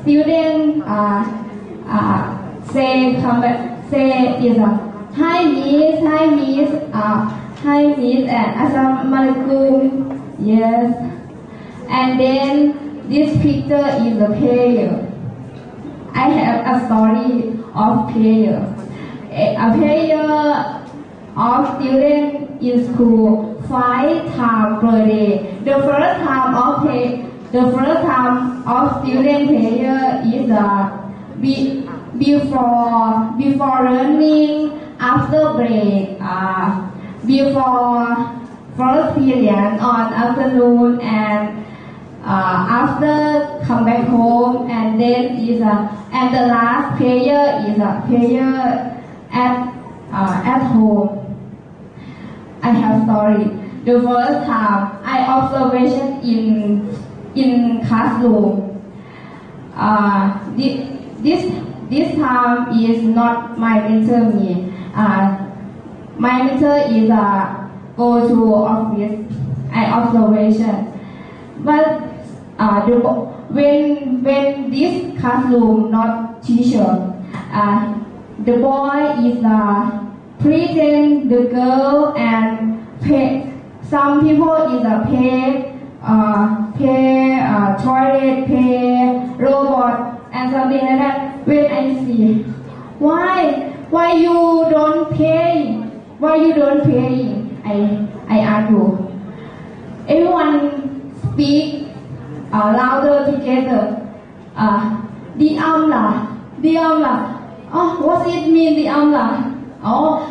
students say is hi miss, and Assalamualaikum. Yes. And then this picture is a prayer. I have a story of prayer. A prayer of students in school 5 times per day. The first time of student prayer is before learning, after break, before first period on afternoon, and after come back home, and then and the last prayer is a prayer at home. I have story. The first time I observation in classroom. This time is not my mentor me. My mentor is go to office. I observation, but when this classroom not teacher, the boy is pretend the girl and pay. Some people is pay toilet, pay robot, and something like that. When I see, why you don't pay? I argue. Everyone speak louder together. The amla. Oh, what it mean the amla? Oh,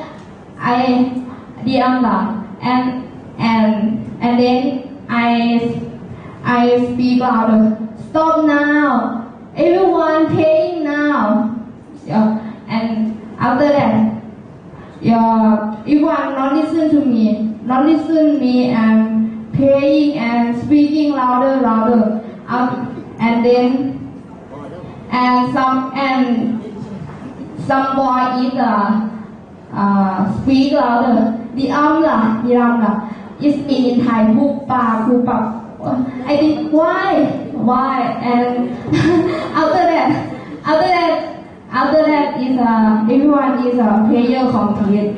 the amla. And then I speak louder. Stop now. Everyone paying now. And after that, everyone not listen to me, and paying and speaking louder. And then some boy is speak louder. The is in Thai. I think why? And after that is everyone is prayer complete.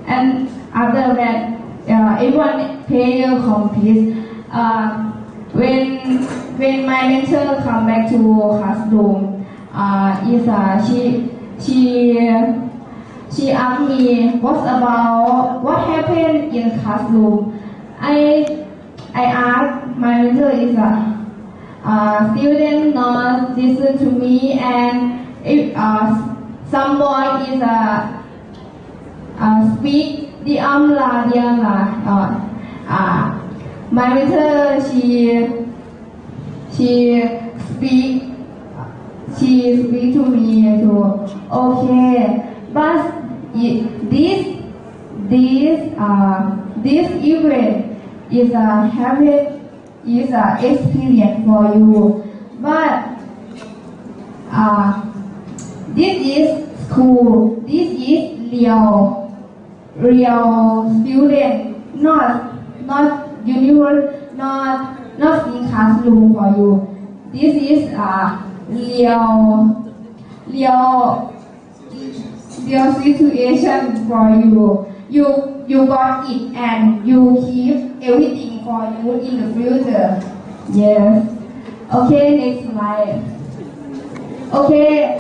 And after that, everyone prayer complete. When my mentor come back to classroom, she asked me what happened in classroom. I asked my mentor student not listen to me, and if some boy is speak the my mentor she speak to me too. Okay, but this event is a habit, is a experience for you. But this is school. This is real student, not universe, not in classroom for you. This is real situation for you. You got it and you keep everything for you in the future. Yes. Okay, next slide. Okay,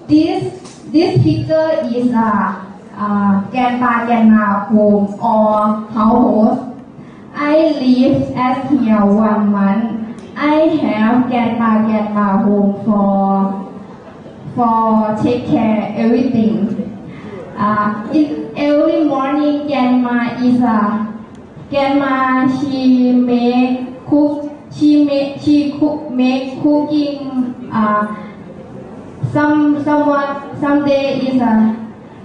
this picture is Ganpa home or household. I live at here 1 month. I have Ganpa home for take care everything. In every morning, Ganpa she make cooking. Some day is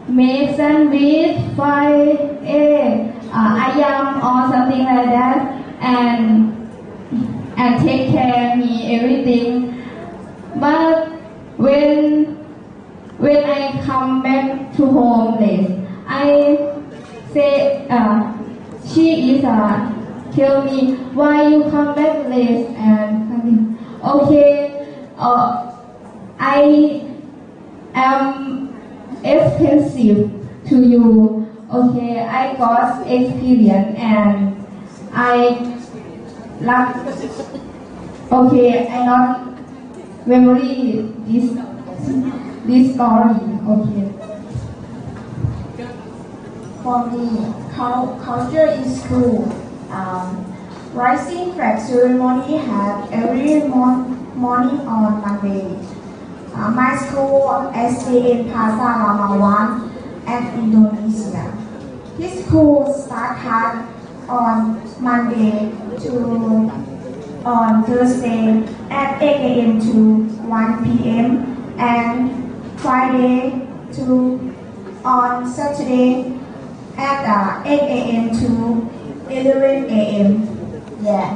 make sandwich, fried egg, ayam or something like that, and take care me everything. But when I come back to home late, I say she is tell me why you come back late, and okay, I am expensive to you. Okay, I got experience and I like. Okay, I not memory this story. Okay. For me, culture is cool. Rising flag ceremony had every morning on Monday. My school stay in Plaza Ramawan at Indonesia. This school started on Monday to on Thursday at 8 a.m. to 1 p.m. and Friday to on Saturday at 8 a.m. to 11 a.m. Yeah.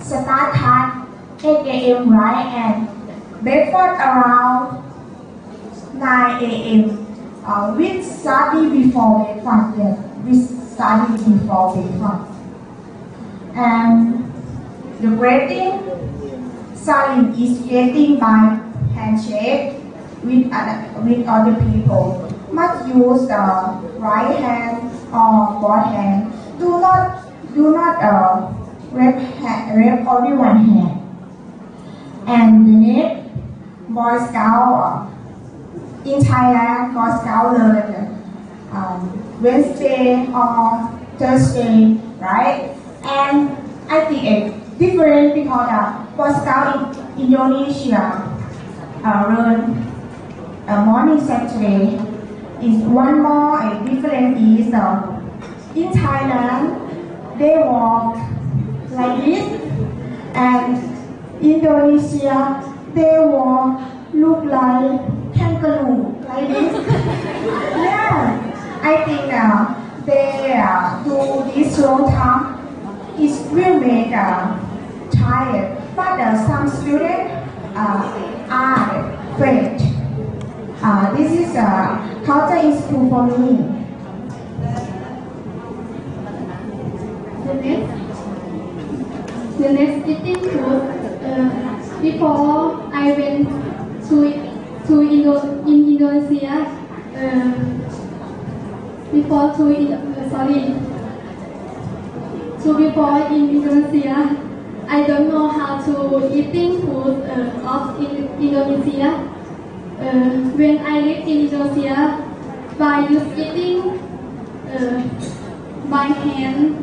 Start at 8 a.m. right, and breakfast around 9 a.m. We study before breakfast. Yes, we study before breakfast. And the greeting, starting is greeting by handshake with other people. Must use the right hand or both hand. Do not raise only one hand. And the next, Boy Scout in Thailand, Boy Scout learn Wednesday or Thursday, right? And I think it's different because Boy Scout in Indonesia learn morning Saturday. Is one more different is in Thailand they walk like this, and Indonesia they walk look like kangaroo like this. Yeah, I think they do this long time. It will make tired, but some students are afraid. This is culture in school for me. The next eating food. Before I went to Indonesia. Before in Indonesia, I don't know how to eating food of Indonesia. When I live in Indonesia, by use eating by hand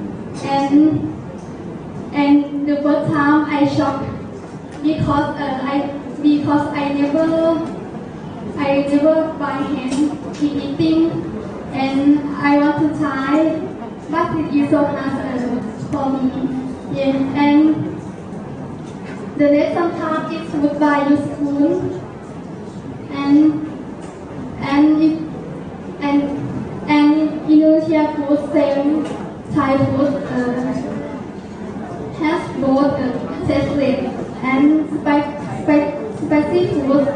and the first time I shocked because I never by hand eating and I want to try, but it is so hard for me. Yeah, and the next sometimes it's food by use spoon and Indonesia food same Thai food has both tasteless and spicy food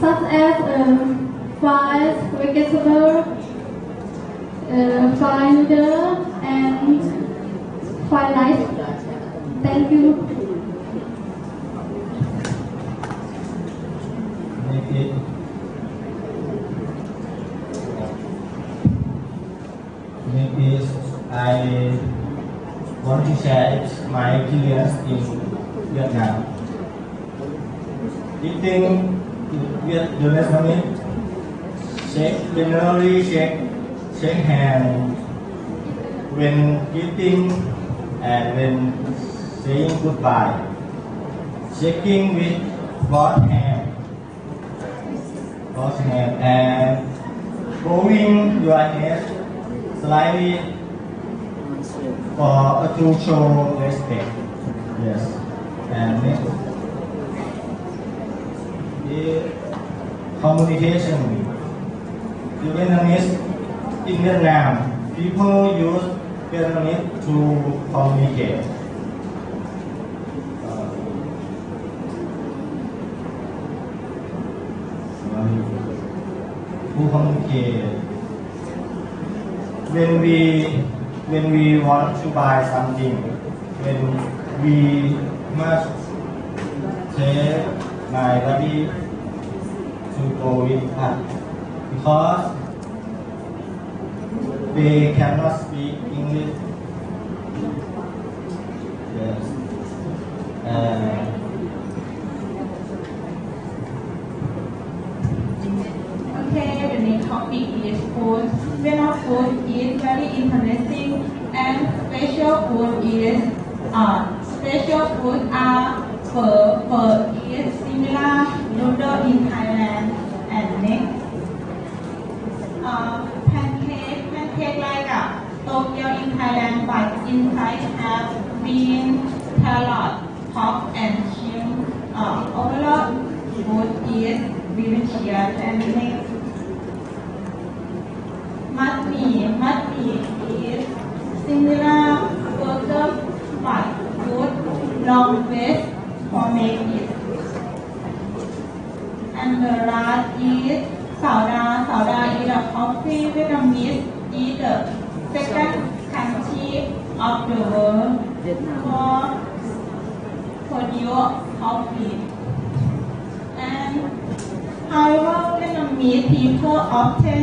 such as fried vegetable, fried noodle and fried rice. Thank you. Maybe I want to share my experience in Vietnam. Eating Vietnamese, generally shake hand when eating and when saying goodbye. Shaking with both hands and bowing your head slightly to show respect. Yes, and next, the communication. The Vietnamese in Vietnam, people use Vietnamese to communicate. To communicate. When we want to buy something, when we must take my body to go with us because they cannot speak English. Yes. Okay, the next topic is food. Vietnam food is very interesting and special food are phở is similar noodle in Thailand and next pancake like Tokyo in Thailand but inside have bean, carrot, pork and shrimp. Overall food is delicious and next mud mee is similar burger but good long ways for make it. And the last is Sauda is a coffee Vietnamese is the second country of the world for produce coffee. And however, Vietnamese people often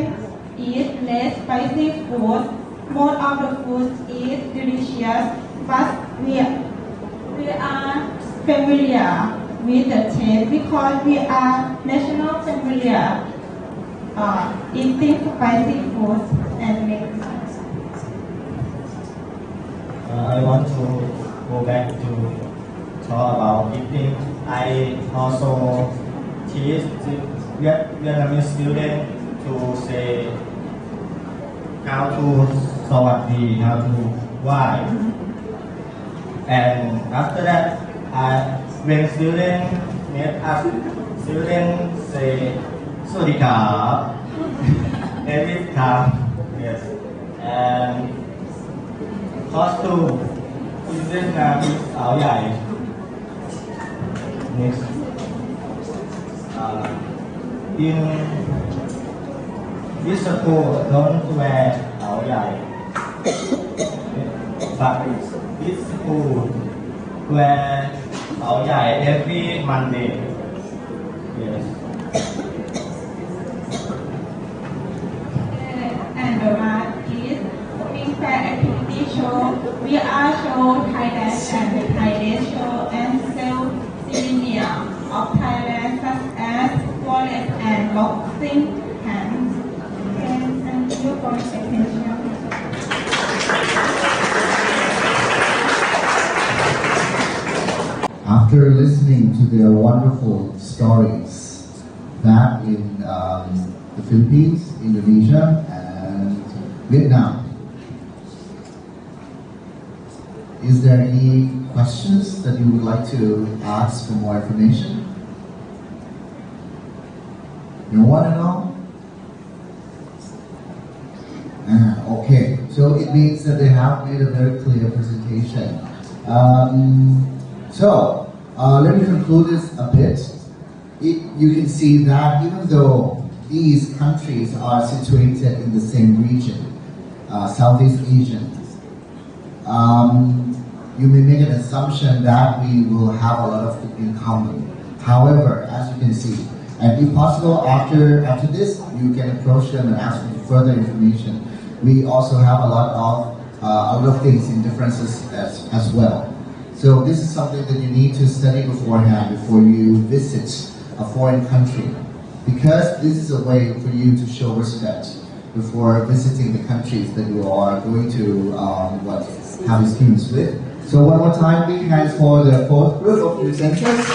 eat less spicy food. Most of the food is delicious, but we are familiar with the taste because we are national familiar eating spicy food and mix. I want to go back to talk about eating. I also teach the Vietnamese students to say how to sawati, how to why. And after that, when students meet up, students say "Sawadika" every time. Yes. And costume. in Vietnam is สาวใหญ่ next in this school don't wear สาวใหญ่ but this school wear สาวใหญ่ every Monday yes and the last is cooking fair activity show. We are show Thailand and the Thailand show and sell souvenir of Thailand such as wallet and boxing hands. And thank you for your attention. After listening to their wonderful stories back in the Philippines, Indonesia, and Vietnam, is there any questions that you would like to ask for more information? No one at all? Okay, so it means that they have made a very clear presentation. Let me conclude this a bit. You can see that even though these countries are situated in the same region, Southeast Asian, you may make an assumption that we will have a lot of in common. However, as you can see, and if possible, after this, you can approach them and ask for further information. We also have a lot of things in differences as well. So this is something that you need to study beforehand before you visit a foreign country, because this is a way for you to show respect before visiting the countries that you are going to have experience with. So one more time, big hands for the fourth group of presenters.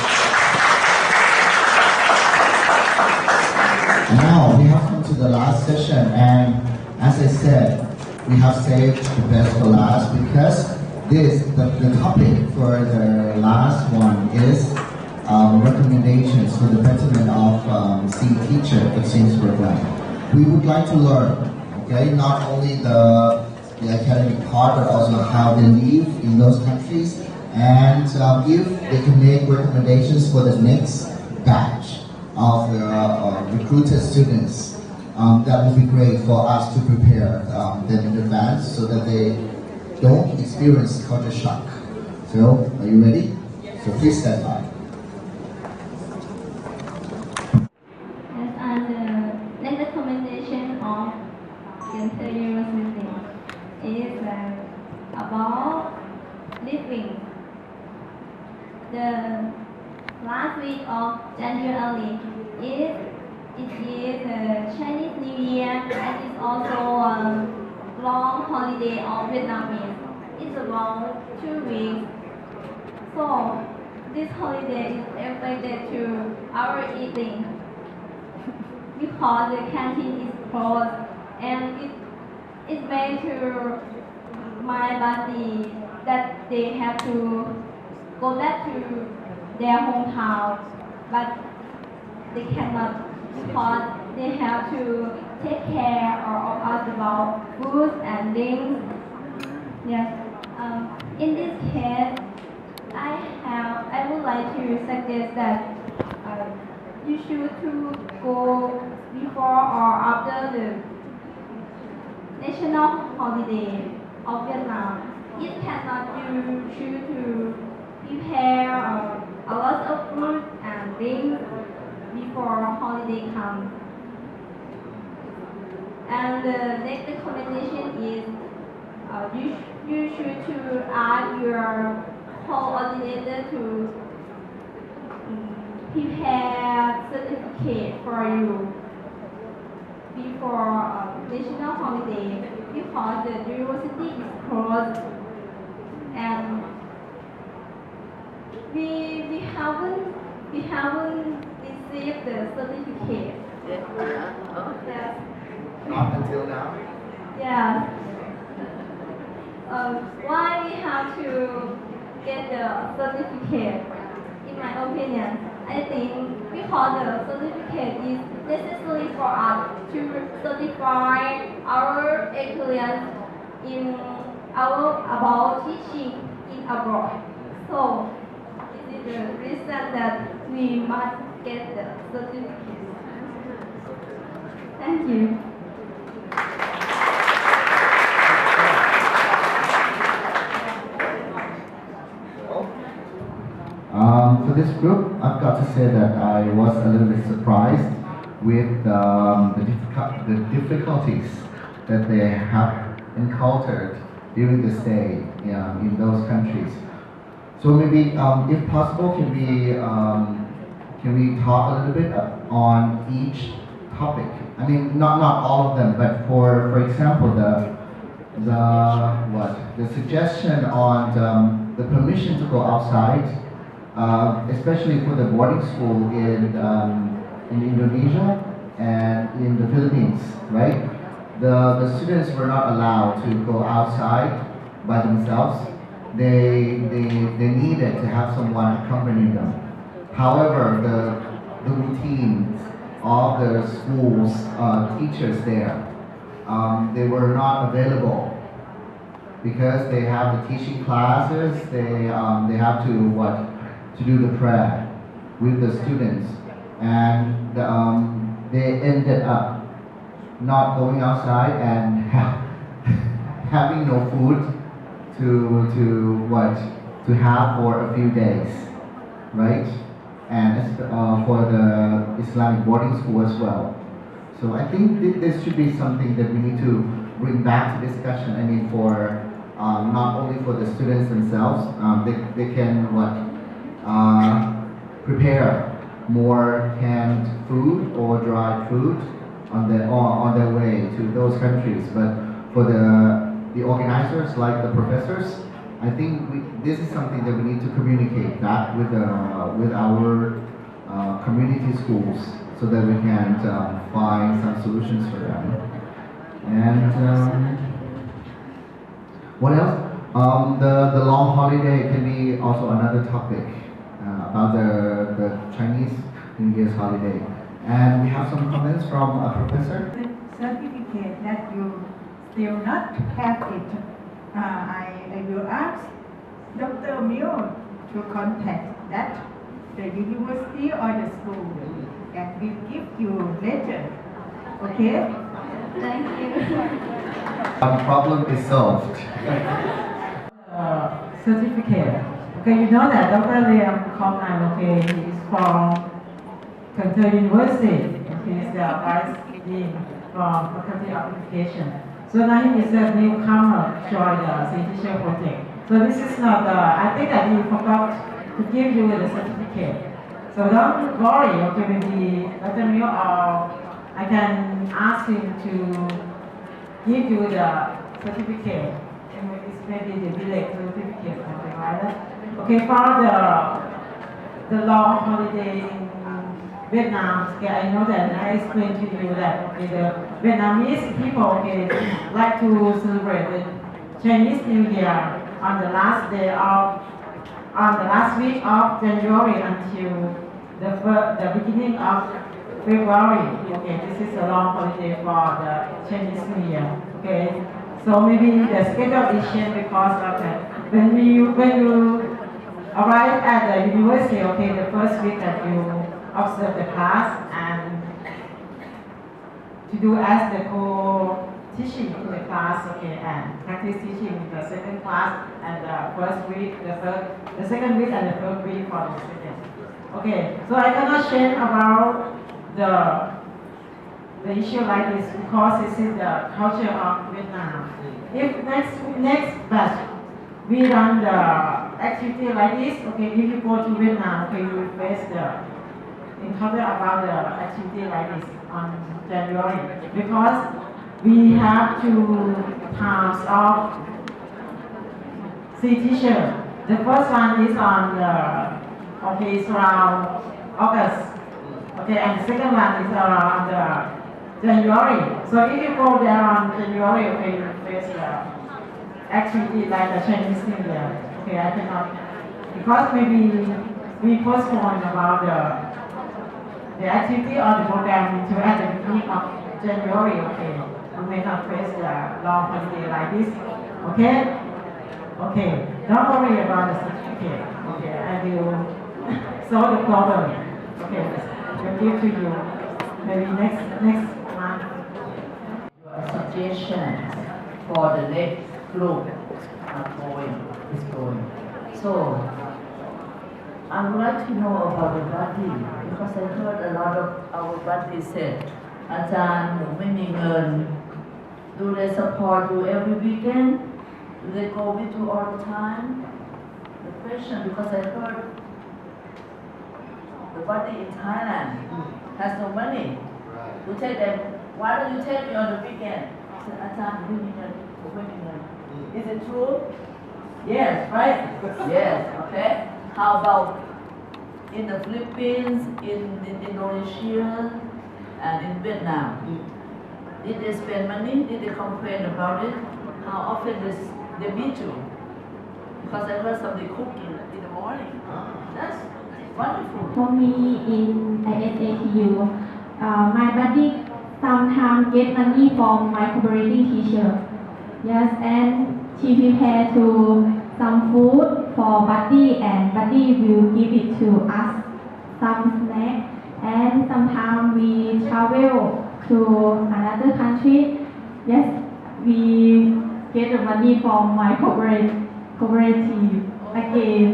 Now we have come to the last session, and as I said, we have saved the best for last, because the topic for the last one is recommendations for the betterment of teacher exchange program. We would like to learn, okay, not only the academic part, but also how they live in those countries, and if they can make recommendations for the next batch of recruited students, that would be great for us to prepare them in advance so that they don't experience culture shock. So, are you ready? So please stand by. Yes, and the next recommendation of Cancer University is about living. The last week of January it is Chinese New Year, and it's also long holiday of Vietnamese. It's about 2 weeks. So this holiday is affected to our eating because the canteen is closed, and it's made to my body that they have to go back to their hometown, but they cannot because they have to take care of us about food and things. Yes. In this case, I would like to suggest that you should to go before or after the national holiday of Vietnam. It cannot you should to prepare a lot of food and things before holiday comes. And the next recommendation is you should to ask your coordinator to prepare certificate for you before national holiday, because the university is closed and we haven't received the certificate. Yes. Not until now? Yeah. Why we have to get the certificate? In my opinion, I think because the certificate is necessary for us to certify our experience in about teaching in abroad. So this is the reason that we must get the certificate. Thank you. For this group, I've got to say that I was a little bit surprised with the difficulties that they have encountered during the stay in those countries. So maybe, if possible, can we talk a little bit on each topic? I mean, not all of them, but for example, the suggestion on the permission to go outside. Especially for the boarding school in Indonesia and in the Philippines, right? The students were not allowed to go outside by themselves. They needed to have someone accompany them. However, the routine of the school's teachers there, they were not available because they have the teaching classes. They have to do the prayer with the students, and they ended up not going outside and having no food to have for a few days, right? And for the Islamic boarding school as well. So I think this should be something that we need to bring back to discussion. I mean, for not only for the students themselves, they can prepare more canned food or dried food on their way to those countries. But for the organizers, like the professors, I think this is something that we need to communicate that with our community schools so that we can find some solutions for them. And what else? The long holiday can be also another topic. About the Chinese New Year's holiday. And we have some comments from a professor. The certificate that you still not have it, I will ask Dr. Mio to contact that the university or the school and will give you later. Okay? Thank you. Problem is solved. Certificate. Okay, you know that Dr. Liam Coleman, okay, he is from Cantor University. He is the vice dean from Faculty of Education. So now he is a newcomer to join the teacher project. So this is not I think that he forgot to give you the certificate. So don't worry, okay, maybe Dr. Mio or I can ask him to give you the certificate. It's maybe the village certificate, something like that. Okay, for the long holiday in Vietnam, okay, I know that I explained to you that okay, the Vietnamese people okay, like to celebrate the Chinese New Year on the last week of January until the beginning of February. Okay, this is a long holiday for the Chinese New Year. Okay, so maybe the schedule is changed because of that. When you arrive at the university, okay, the first week that you observe the class and to do as the co-teaching in the class, okay, and practice teaching in the second class and the first week, the second week and the third week for the student. Okay, so I cannot share about the issue like this because this is the culture of Vietnam. If next batch we run the activity like this, okay, if you go to Vietnam, okay, you will face the encounter about the activity like this on January because we have 2 times of teacher. The first one is on okay, it's around August. Okay, and the second one is around January. So if you go there on January, okay, you face the activity like the Chinese New Year. Okay, I cannot, because maybe we postpone about the activity or the program to at the beginning of January. Okay, we may not face the long holiday like this. Okay. Okay, don't worry about the certificate. Okay, I will solve the problem. Okay, we'll give to you maybe next month. Your suggestions for the next group is going. So I would like to know about the buddy because I heard a lot of our buddy said, อาจารย์หนูไม่มีเงิน Do they support you every weekend? Do they go with you all the time? The question because I heard the buddy in Thailand has no money. You tell them, why don't you take me on the weekend? I said, อาจารย์หนูไม่มีเงินหนูไม่มีเงิน Is it true? Yes, right? Yes, okay. How about in the Philippines, in Indonesia, and in Vietnam? Did they spend money? Did they complain about it? How often they meet you? Because I heard somebody cooking in the morning. That's wonderful. For me in ISATU, my buddy sometimes get money from my cooperating teacher. Yes, and she prepare to some food for buddy and buddy will give it to us some snack. And sometimes we travel to another country. Yes, we get the money from my cooperative again.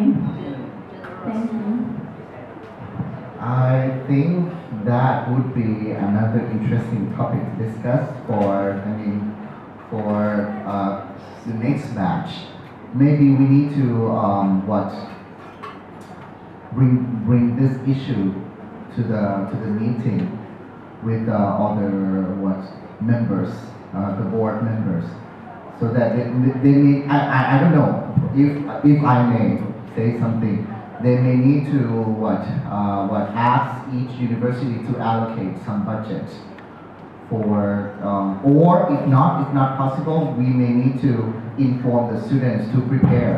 Thank you. I think that would be another interesting topic to discuss for the next batch. Maybe we need to bring this issue to the meeting with other members, the board members, so that they may I don't know if I may say something. They may need to ask each university to allocate some budget for, or if not possible, we may need to inform the students to prepare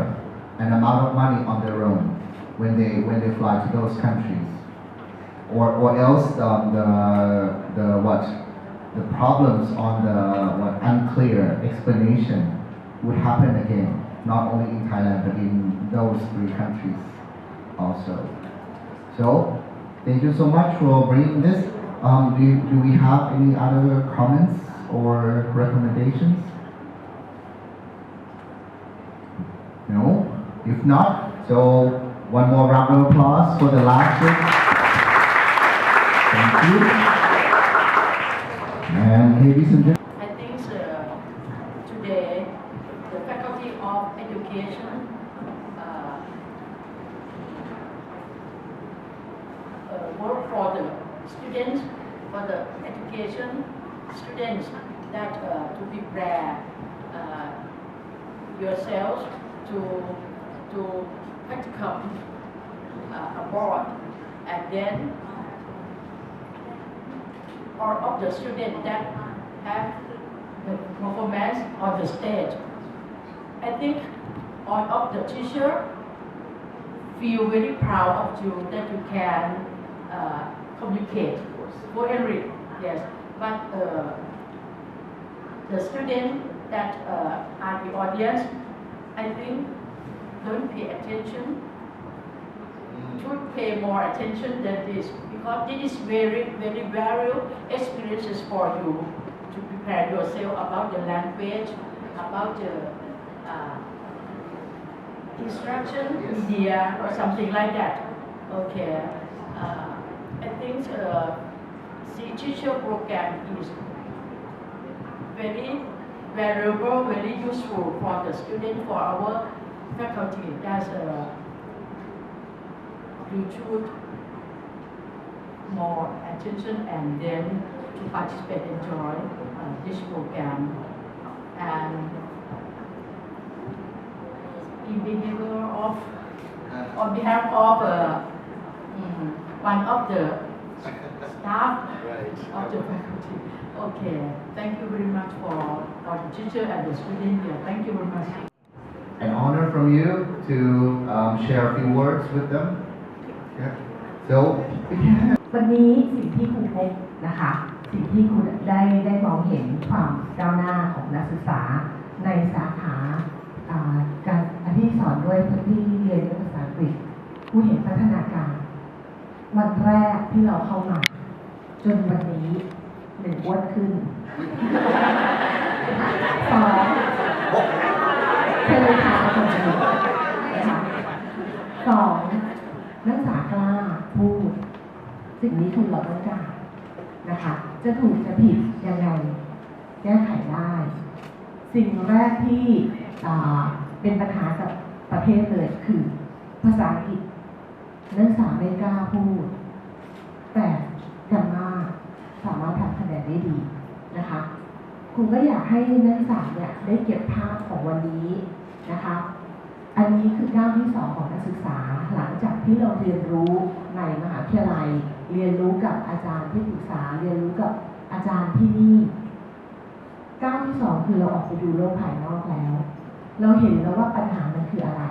an amount of money on their own when they fly to those countries, or else the problems on the unclear explanation would happen again, not only in Thailand but in those 3 countries also. So thank you so much for bringing this. Do we have any other comments or recommendations? No? If not, so one more round of applause for the last group. Thank you. And ladies and gentlemen, I think today the Faculty of Education work for the students, for the education students that to prepare yourselves to practicum abroad, and then all of the students that have the performance on the stage. I think all of the teachers feel very proud of you that you can communicate fluently, yes. But the students that are the audience, I think, don't pay attention, should pay more attention than this, because this is very, very valuable experiences for you to prepare yourself about the language, about the instruction, media, or something like that. Okay. I think the teacher program is very valuable, very useful for the student, for our faculty. That's you should more attention and then to participate, enjoy this program. And on behalf of one of the staff of the faculty. Okay, thank you very much for the teacher and the student here. Thank you very much. an honor from you to share a few words with them. Yeah. So, วันนี้สิ่งที่ครูพบนะคะ สิ่งที่ครูได้มองเห็นความก้าวหน้าของนักศึกษาในสาขาการ ที่สอนด้วยที่เรียนภาษาอังกฤษผู้เห็นพัฒนาการวันแรกที่เราเข้ามาจนวันนี้1 อ้วนขึ้น 2เชิญเลยค่ะคนหนึ่งนะคะ2นักศึกษากล้าพูดสิ่งนี้คือเราต้องการนะคะจะถูกจะผิดยังไงแก้ไขได้สิ่งแรกที่เป็นปัญหากับประเทศเลยคือภาษาอังกฤษนักศึกษาไม่กล้าพูดแต่กันมากสามารถทำคะแนนได้ดีนะคะครูก็อยากให้นักศึกษาเนี่ยได้เก็บภาพของวันนี้นะคะอันนี้คือก้าวที่2ของนักศึกษาหลังจากที่เราเรียนรู้ในมหาวิทยาลัยเรียนรู้กับอาจารย์ที่ปรึกษาเรียนรู้กับอาจารย์ที่นี่ก้าวที่2คือเราออกไปดูโลกภายนอกแล้วเราเห็นแล้วว่าปัญหามันคืออะไร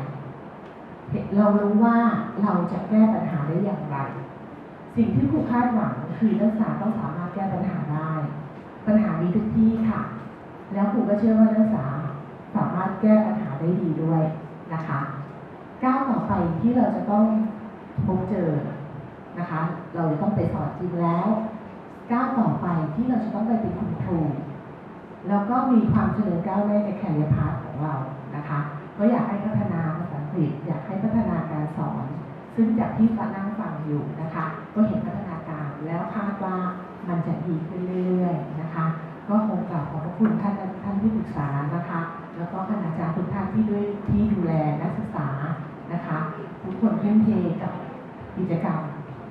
เรารู้ว่าเราจะแก้ปัญหาได้อย่างไรสิ่งที่ครูคาดหวังคือนักศึกษาต้องสามารถแก้ปัญหาได้ปัญหามีทุกที่ค่ะแล้วครูก็เชื่อว่านักศึกษาสามารถแก้ปัญหาได้ดีด้วยนะคะก้าวต่อไปที่เราจะต้องพบเจอนะคะเราจะต้องไปสอนจริงแล้วก้าวต่อไปที่เราจะต้องไปเป็นคุณครูแล้วก็มีความเจริญก้าวหน้าในแคริเอร์พาธของเรานะคะก็อยากให้พัฒนาภาษาอังกฤษอยากให้พัฒนาการสอนซึ่งจากที่นั่งฟังอยู่นะคะก็เห็นพัฒนาการแล้วคาดว่ามันจะดีขึ้นเรื่อยๆนะคะก็คงกราบขอบพระคุณท่านที่ปรึกษานะคะแล้วก็คณาจารย์ทุกท่านที่ดูแลนักศึกษานะคะทุกคนทุ่มเทกับกิจกรรม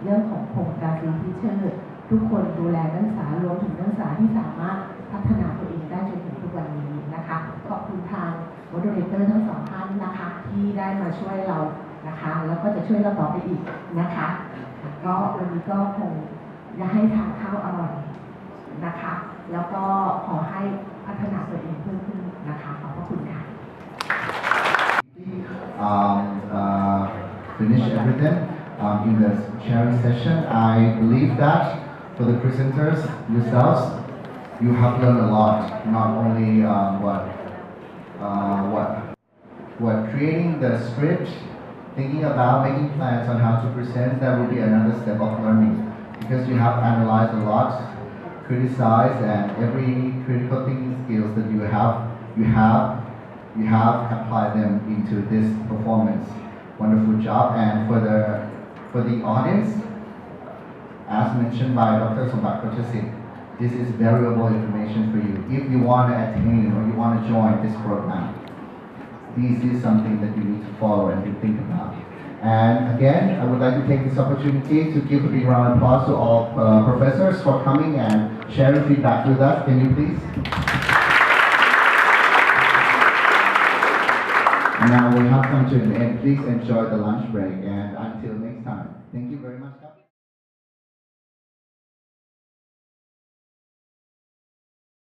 เรื่องของโครงการทีเชอร์ทุกคนดูแลนักศึกษารวมถึงนักศึกษาที่สามารถพัฒนาตัวเองได้จนถึงทุกวันนี้นะคะขอบคุณทางโมเดเลเตอร์ทั้ง2 ท่านนะคะที่ได้มาช่วยเรานะคะแล้วก็จะช่วยเราต่อไปอีกนะคะก็วันนี้ก็คงจะให้ทานข้าวอร่อยนะคะแล้วก็ขอให้พัฒนาตัวเองเพิ่มขึ้นนะคะขอบพระคุณค่ะ Finish everything in the sharing session. I believe that for the presenters yourselves, you have learned a lot. Not only what creating the script, thinking about making plans on how to present. That will be another step of learning because you have analyzed a lot, criticized, and every critical thinking skills that you have applied them into this performance. Wonderful job. And for the audience, as mentioned by Dr. Sombat Kochasik, this is valuable information for you. If you want to attain or you want to join this program, this is something that you need to follow and to think about. And again, I would like to take this opportunity to give a big round of applause to all professors for coming and sharing feedback with us. Can you please? Now we have come to an end. Please enjoy the lunch break. And